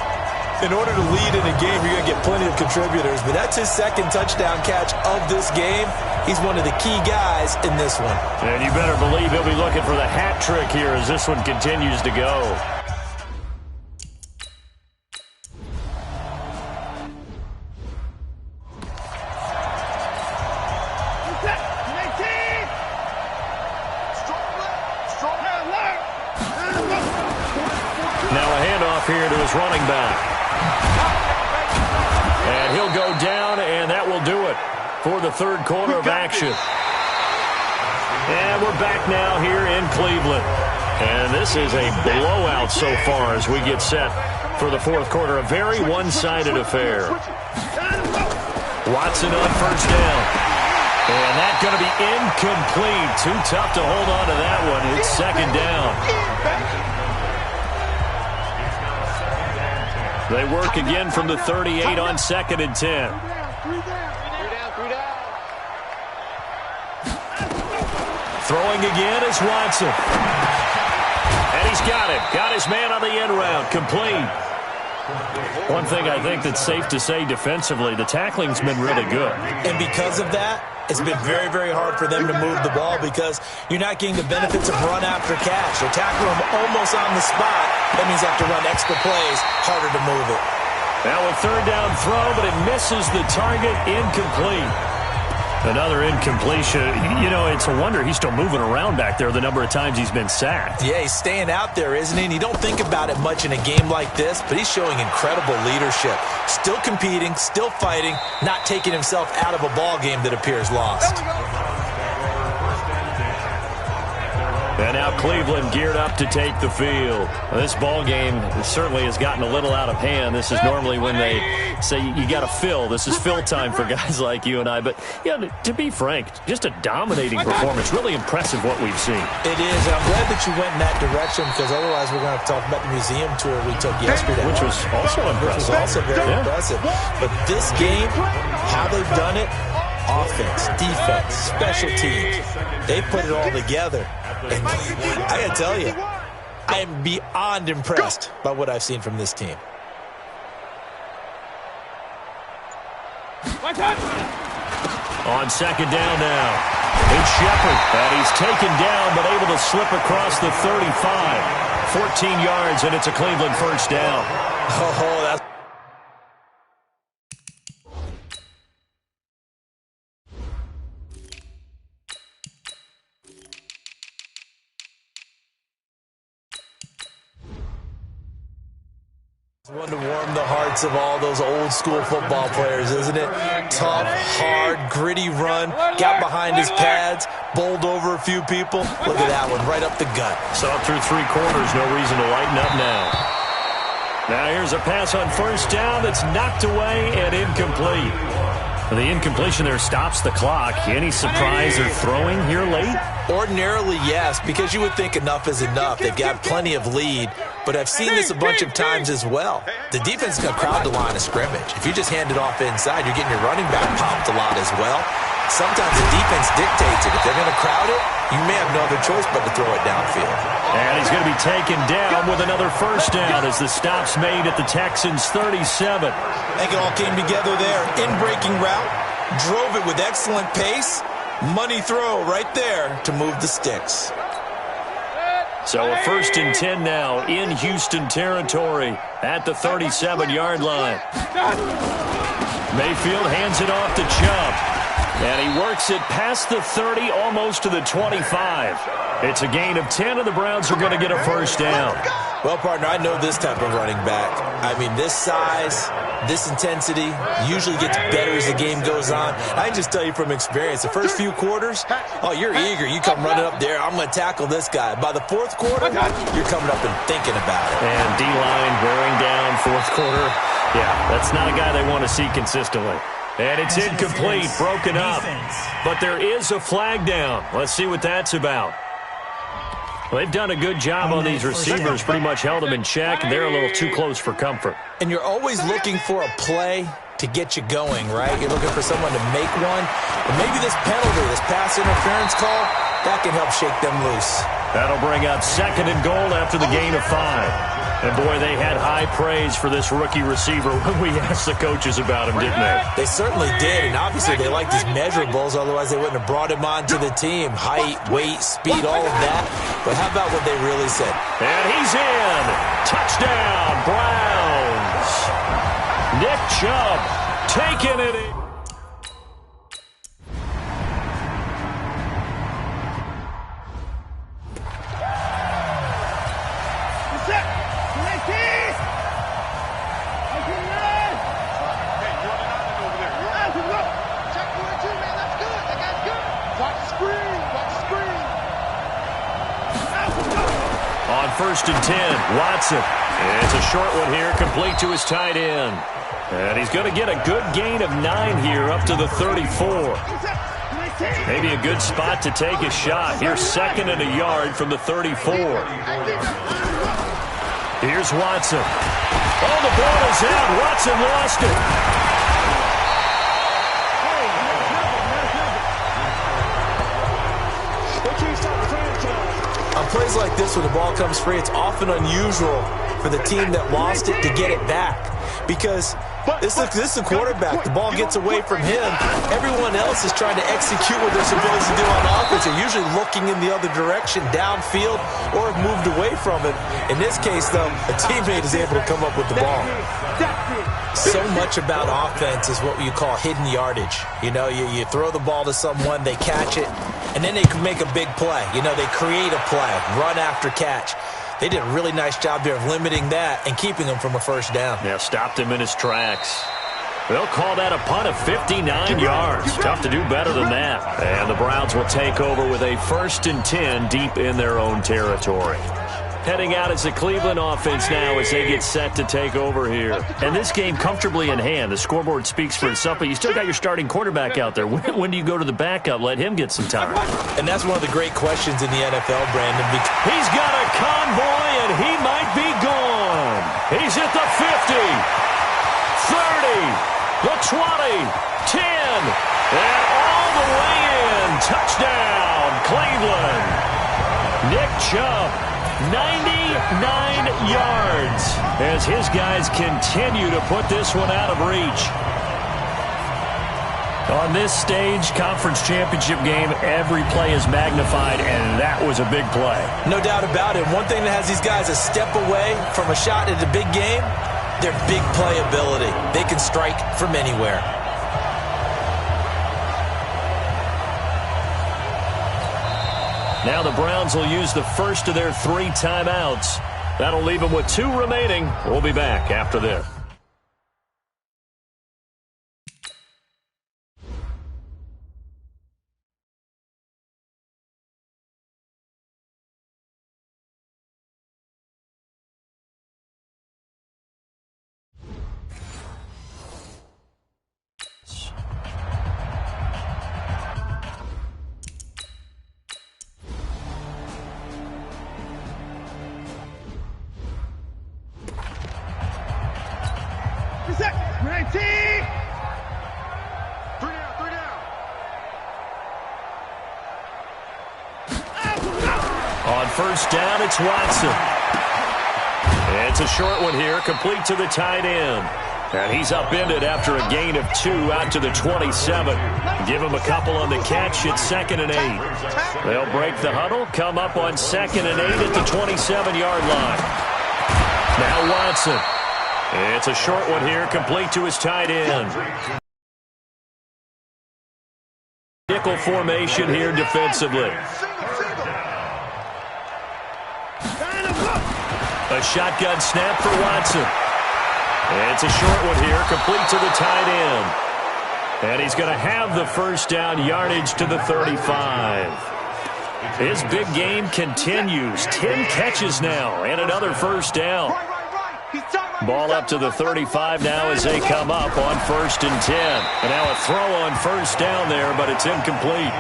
In order to lead in a game, you're going to get plenty of contributors, but that's his 2nd touchdown catch of this game. He's one of the key guys in this one. And you better believe he'll be looking for the hat trick here as this one continues to go. Here to his running back. And he'll go down, and that will do it for the 3rd quarter of action. And we're back now here in Cleveland. And this is a blowout so far as we get set for the 4th quarter. A very one-sided affair. Watson on first down. And that's going to be incomplete. Too tough to hold on to that one. It's 2nd down. They work again from the 38 on 2nd and 10. Throwing again is Watson. And he's got it. Got his man on the end round. Complete. One thing I think that's safe to say defensively, the tackling's been really good. And because of that, it's been very, very hard for them to move the ball because you're not getting the benefits of run after catch. They tackle them almost on the spot. That means they have to run extra plays, harder to move it. Now a 3rd down throw, but it misses the target, incomplete. Another incompletion. You know, it's a wonder he's still moving around back there the number of times he's been sacked. Yeah, he's staying out there, isn't he? And you don't think about it much in a game like this, but he's showing incredible leadership. Still competing, still fighting, not taking himself out of a ball game that appears lost. And now Cleveland geared up to take the field. This ball game certainly has gotten a little out of hand. This is normally when they say you got to fill. This is fill time for guys like you and I. But, yeah, to be frank, just a dominating performance. Really impressive what we've seen. It is. And I'm glad that you went in that direction because otherwise we're going to have to talk about the museum tour we took yesterday. Which was also impressive. Which was also very impressive. But this game, how they've done it, offense, defense, special teams, they put it all together. And I got to tell you, I am beyond impressed by what I've seen from this team. On second down now, it's Shepard. And he's taken down but able to slip across the 35. 14 yards, and it's a Cleveland first down. Oh, that's one to warm the hearts of all those old school football players, isn't it? Tough, hard, gritty run, got behind his pads, bowled over a few people. Look at that one, right up the gut. Saw it through three quarters, no reason to lighten up now. Now here's a pass on first down that's knocked away and incomplete. The incompletion there stops the clock. Any surprise they're throwing here late? Ordinarily, yes, because you would think enough is enough. They've got plenty of lead, but I've seen this a bunch of times as well. The defense is going to crowd the line of scrimmage. If you just hand it off inside, you're getting your running back popped a lot as well. Sometimes the defense dictates it. If they're going to crowd it, you may have no other choice but to throw it downfield. And he's going to be taken down with another first down as the stop's made at the Texans' 37. I think it all came together there. In-breaking route, drove it with excellent pace. Money throw right there to move the sticks. So a 1st and 10 now in Houston territory at the 37-yard line. Mayfield hands it off to Chubb. And he works it past the 30, almost to the 25. It's a gain of 10, and the Browns are going to get a first down. Well, partner, I know this type of running back. I mean, this size, this intensity usually gets better as the game goes on. I can just tell you from experience, the first few quarters, oh, you're eager. You come running up there, I'm going to tackle this guy. By the fourth quarter, you're coming up and thinking about it. And D-line wearing down fourth quarter. Yeah, that's not a guy they want to see consistently. And it's incomplete, broken up. But there is a flag down. Let's see what that's about. Well, they've done a good job on these receivers, pretty much held them in check, and they're a little too close for comfort. And you're always looking for a play to get you going, right? You're looking for someone to make one. And maybe this penalty, this pass interference call, that can help shake them loose. That'll bring up 2nd and goal after the gain of 5. And, boy, they had high praise for this rookie receiver when we asked the coaches about him, didn't they? They certainly did, and obviously they liked his measurables, otherwise they wouldn't have brought him onto the team. Height, weight, speed, all of that. But how about what they really said? And he's in. Touchdown, Browns. Nick Chubb taking it in. On 1st and 10, Watson. It's a short one here, complete to his tight end. And he's going to get a good gain of 9 here, up to the 34. Maybe a good spot to take a shot. Here's 2nd and a yard from the 34. Here's Watson. Oh, the ball is out. Watson lost it. On plays like this, when the ball comes free, it's often unusual for the team that lost it to get it back. Because this is a quarterback. The ball gets away from him. Everyone else is trying to execute what they're supposed to do on offense. They're usually looking in the other direction, downfield, or have moved away from it. In this case, though, a teammate is able to come up with the ball. So much about offense is what you call hidden yardage. You know, you throw the ball to someone, they catch it, and then they can make a big play. You know, they create a play, run after catch. They did a really nice job there of limiting that and keeping him from a first down. Yeah, stopped him in his tracks. They'll call that a punt of 59 yards. Tough to do better than that. And the Browns will take over with a 1st and 10 deep in their own territory. Heading out is the Cleveland offense now as they get set to take over here. And this game comfortably in hand. The scoreboard speaks for itself, but you still got your starting quarterback out there. When do you go to the backup? Let him get some time. And that's one of the great questions in the NFL, Brandon. He's got a convoy, and he might be gone. He's at the 50, 30. The 20, 10, and all the way in. Touchdown, Cleveland. Nick Chubb, 99 yards as his guys continue to put this one out of reach. On this stage, conference championship game, every play is magnified, and that was a big play. No doubt about it. One thing that has these guys a step away from a shot at a big game, their big play ability. They can strike from anywhere. Now the Browns will use the first of their 3 timeouts. That'll leave them with 2 remaining. We'll be back after this. On first down, it's Watson. It's a short one here, complete to the tight end. And he's upended after a gain of 2 out to the 27. Give him a couple on the catch. It's 2nd and 8. They'll break the huddle, come up on 2nd and 8 at the 27-yard line. Now Watson. It's a short one here, complete to his tight end. Nickel formation here defensively. A shotgun snap for Watson. It's a short one here, complete to the tight end. And he's going to have the first down, yardage to the 35. His big game continues. 10 catches now and another first down. Ball up to the 35 now as they come up on 1st and 10. And now a throw on first down there, but it's incomplete.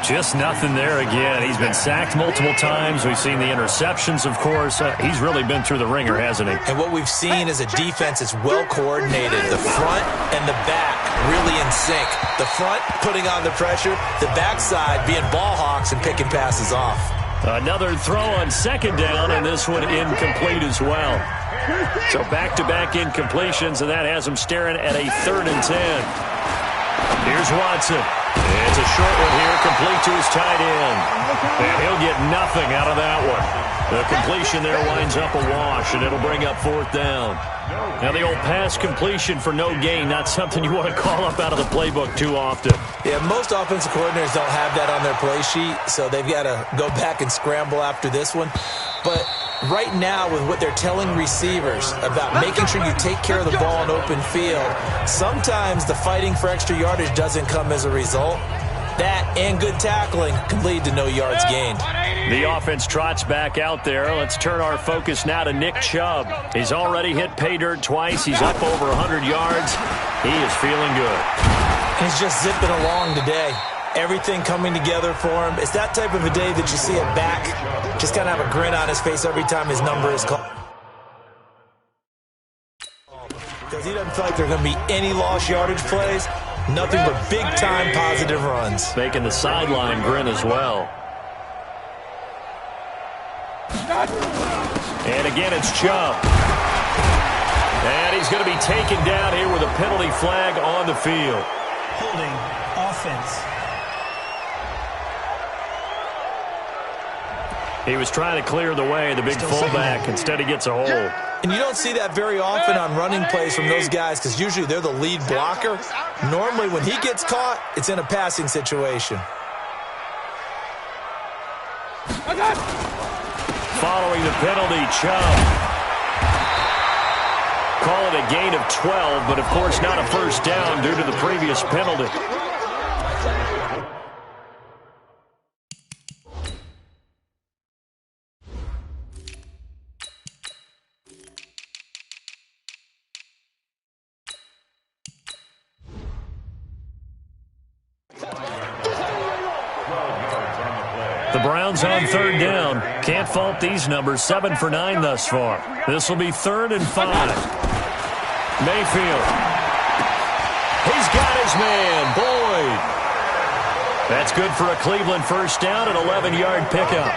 Just nothing there again. He's been sacked multiple times. We've seen the interceptions, of course. He's really been through the ringer, hasn't he? And what we've seen is a defense that's well coordinated. The front and the back really in sync. The front putting on the pressure. The backside being ball hawks and picking passes off. Another throw on 2nd down, and this one incomplete as well. So back-to-back incompletions, and that has him staring at a 3rd and 10. Here's Watson. It's a short one here, complete to his tight end. And he'll get nothing out of that one. The completion there winds up a wash, and it'll bring up 4th down. Now the old pass completion for no gain, not something you want to call up out of the playbook too often. Yeah, most offensive coordinators don't have that on their play sheet, so they've got to go back and scramble after this one. But right now, with what they're telling receivers about making sure you take care of the ball in open field, sometimes the fighting for extra yardage doesn't come as a result. That and good tackling can lead to no yards gained. The offense trots back out there. Let's turn our focus now to Nick Chubb. He's already hit pay dirt twice. He's up over 100 yards. He is feeling good. He's just zipping along today. Everything coming together for him. It's that type of a day that you see a back just kind of have a grin on his face every time his number is called. Because he doesn't feel like there are going to be any lost yardage plays. Nothing but big-time positive runs. Making the sideline grin as well. And again, it's Chubb. And he's going to be taken down here with a penalty flag on the field. Holding offense. He was trying to clear the way, the big fullback. Instead, he gets a hold. And you don't see that very often on running plays from those guys because usually they're the lead blocker. Normally, when he gets caught, it's in a passing situation. Following the penalty, Chubb. call it a gain of 12, but of course not a first down due to the previous penalty. The Browns on third down. Can't fault these numbers. 7 for 9 thus far. This will be 3rd and 5. Mayfield. He's got his man, Boyd. That's good for a Cleveland first down, an 11-yard pickup.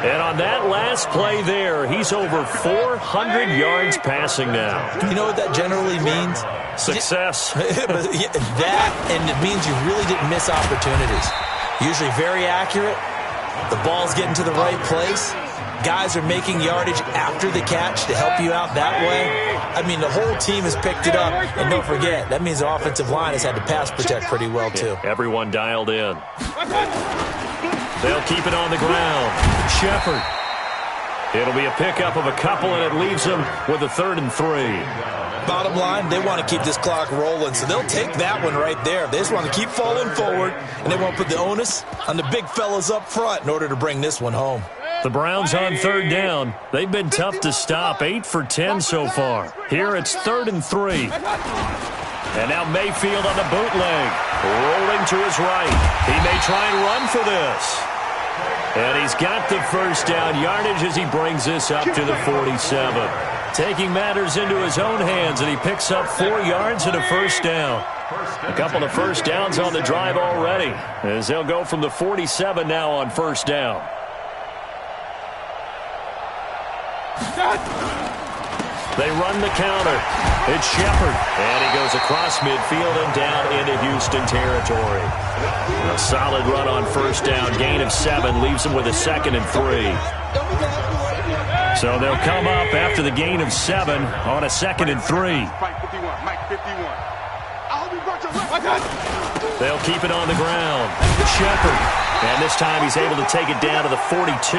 And on that last play there, he's over 400 yards passing now. You know what that generally means? Success. That, and it means you really didn't miss opportunities. Usually very accurate. The ball's getting to the right place. Guys are making yardage after the catch to help you out that way. I mean, the whole team has picked it up. And don't forget, that means the offensive line has had to pass protect pretty well, too. Yeah, everyone dialed in. They'll keep it on the ground. Shepard. It'll be a pickup of a couple, and it leaves them with a 3rd and 3. Bottom line, they want to keep this clock rolling, so they'll take that one right there. They just want to keep falling forward, and they want to put the onus on the big fellas up front in order to bring this one home. The Browns on third down. They've been tough to stop. 8 for 10 so far. Here it's 3rd and 3. And now Mayfield on the bootleg. Rolling to his right. He may try and run for this. And he's got the first down yardage as he brings this up to the 47. Taking matters into his own hands, and he picks up 4 yards and a first down. A couple of first downs on the drive already, as they'll go from the 47 now on first down. They run the counter. It's Shepard, and he goes across midfield and down into Houston territory. A solid run on first down, gain of 7, leaves him with a 2nd and 3. So they'll come up after the gain of 7 on a 2nd and 3. They'll keep it on the ground. Shepard, and this time he's able to take it down to the 42.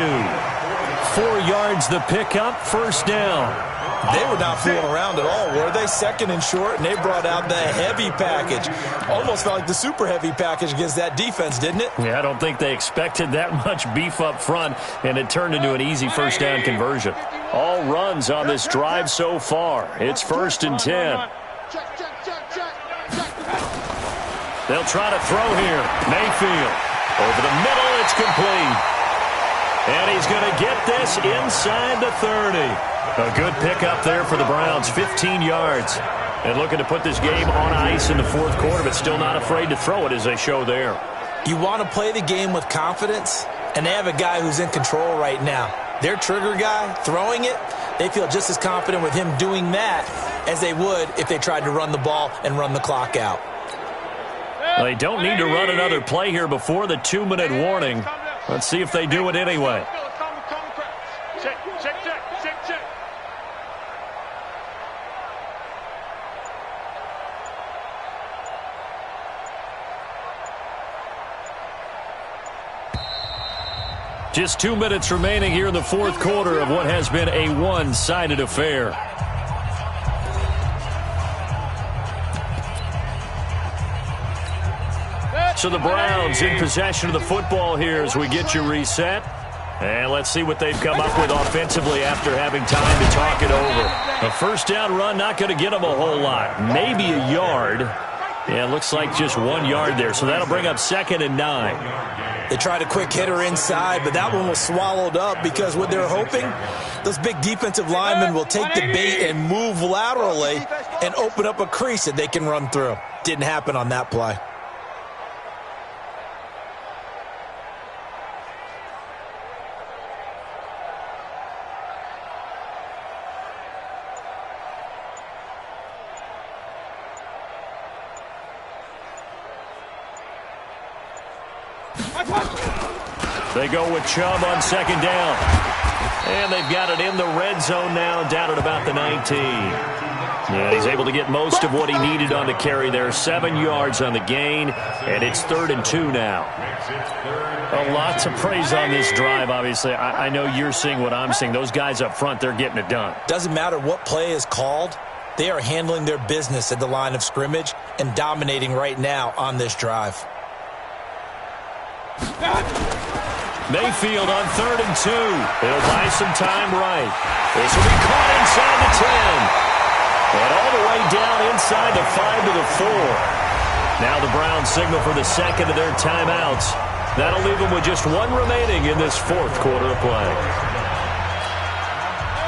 4 yards the pickup, first down. They were not fooling around at all, were they? 2nd and short, and they brought out the heavy package. Almost felt like the super heavy package against that defense, didn't it? Yeah, I don't think they expected that much beef up front, and it turned into an easy first down conversion. All runs on this drive so far. It's 1st and 10. They'll try to throw here. Mayfield. Over the middle, it's complete. And he's going to get this inside the 30. A good pickup there for the Browns, 15 yards. And looking to put this game on ice in the 4th quarter, but still not afraid to throw it as they show there. You want to play the game with confidence, and they have a guy who's in control right now. Their trigger guy, throwing it, they feel just as confident with him doing that as they would if they tried to run the ball and run the clock out. They don't need to run another play here before the 2-minute warning. Let's see if they do it anyway. Just 2 minutes remaining here in the 4th quarter of what has been a one-sided affair. So the Browns in possession of the football here as we get you reset. And let's see what they've come up with offensively after having time to talk it over. A first down run, not going to get them a whole lot. Maybe a yard. Yeah, it looks like just 1 yard there. So that'll bring up 2nd and 9. They tried a quick hitter inside, but that one was swallowed up because what they're hoping, those big defensive linemen will take the bait and move laterally and open up a crease that they can run through. Didn't happen on that play. They go with Chubb on 2nd down. And they've got it in the red zone now, down at about the 19. Yeah, he's able to get most of what he needed on the carry there. 7 yards on the gain, and it's 3rd and 2 now. A lot to praise on this drive, obviously. I know you're seeing what I'm seeing. Those guys up front, they're getting it done. Doesn't matter what play is called. They are handling their business at the line of scrimmage and dominating right now on this drive. Mayfield on 3rd and 2. He'll buy some time right. This will be caught inside the 10. And all the way down inside the 5 to the 4. Now the Browns signal for the second of their timeouts. That'll leave them with just 1 remaining in this 4th quarter of play.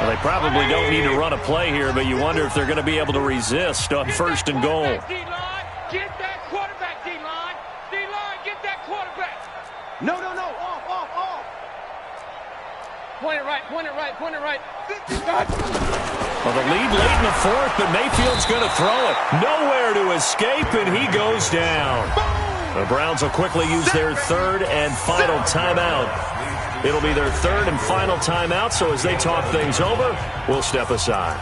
Well, they probably don't need to run a play here, but you wonder if they're going to be able to resist on 1st and goal. Get that quarterback, D-line. D-line, get that quarterback. No. Off. Point it right. Well, the lead late in the 4th, but Mayfield's going to throw it. Nowhere to escape, and he goes down. The Browns will quickly use their 3rd and final timeout. It'll be their 3rd and final timeout, so as they talk things over, we'll step aside.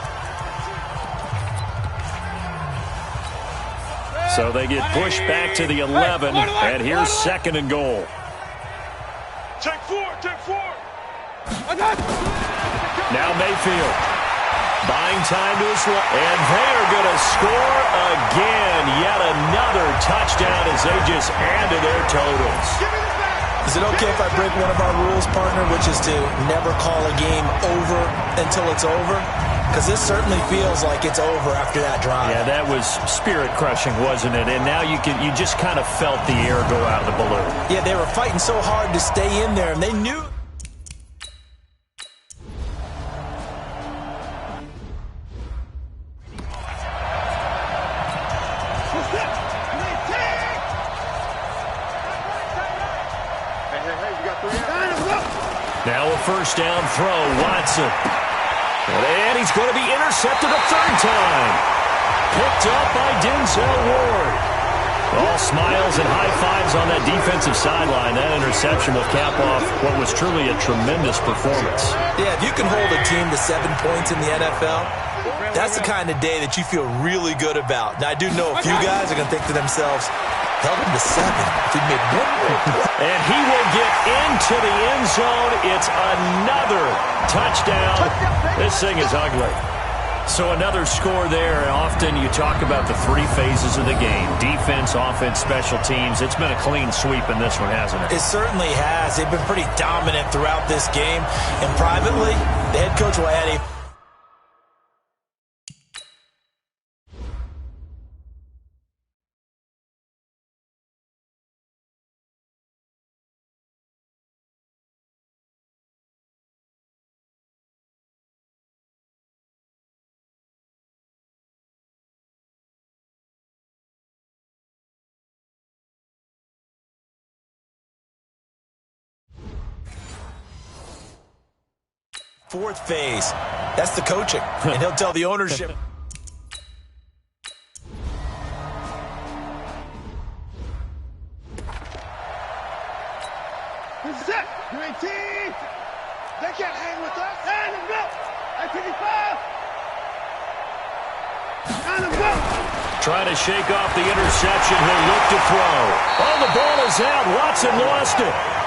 So they get pushed back to the 11, and here's 2nd and goal. Take 4. Now Mayfield buying time to his left, and they are going to score again. Yet another touchdown as they just add to their totals. Is it okay if I break one of our rules, partner, which is to never call a game over until it's over? Because this certainly feels like it's over after that drive. Yeah, that was spirit-crushing, wasn't it? And now you just kind of felt the air go out of the balloon. Yeah, they were fighting so hard to stay in there, and they knew. Now a 1st down throw, Watson. And he's going to be intercepted a 3rd time. Picked up by Denzel Ward. All smiles and high fives on that defensive sideline. That interception will cap off what was truly a tremendous performance. Yeah, if you can hold a team to 7 points in the NFL, that's the kind of day that you feel really good about. Now, I do know a few guys are going to think to themselves, held him to 7. If he made 1 more play. And he will get into the end zone. It's another touchdown. This thing is ugly. So another score there. Often you talk about the 3 phases of the game. Defense, offense, special teams. It's been a clean sweep in this one, hasn't it? It certainly has. They've been pretty dominant throughout this game. And privately, the head coach will add a fourth phase. That's the coaching. And he'll tell the ownership. This is it. You're 18. They can't hang with us. And let's go. I 55. And let's go. Trying to shake off the interception. He'll look to throw. Oh, the ball is out. Watson lost it.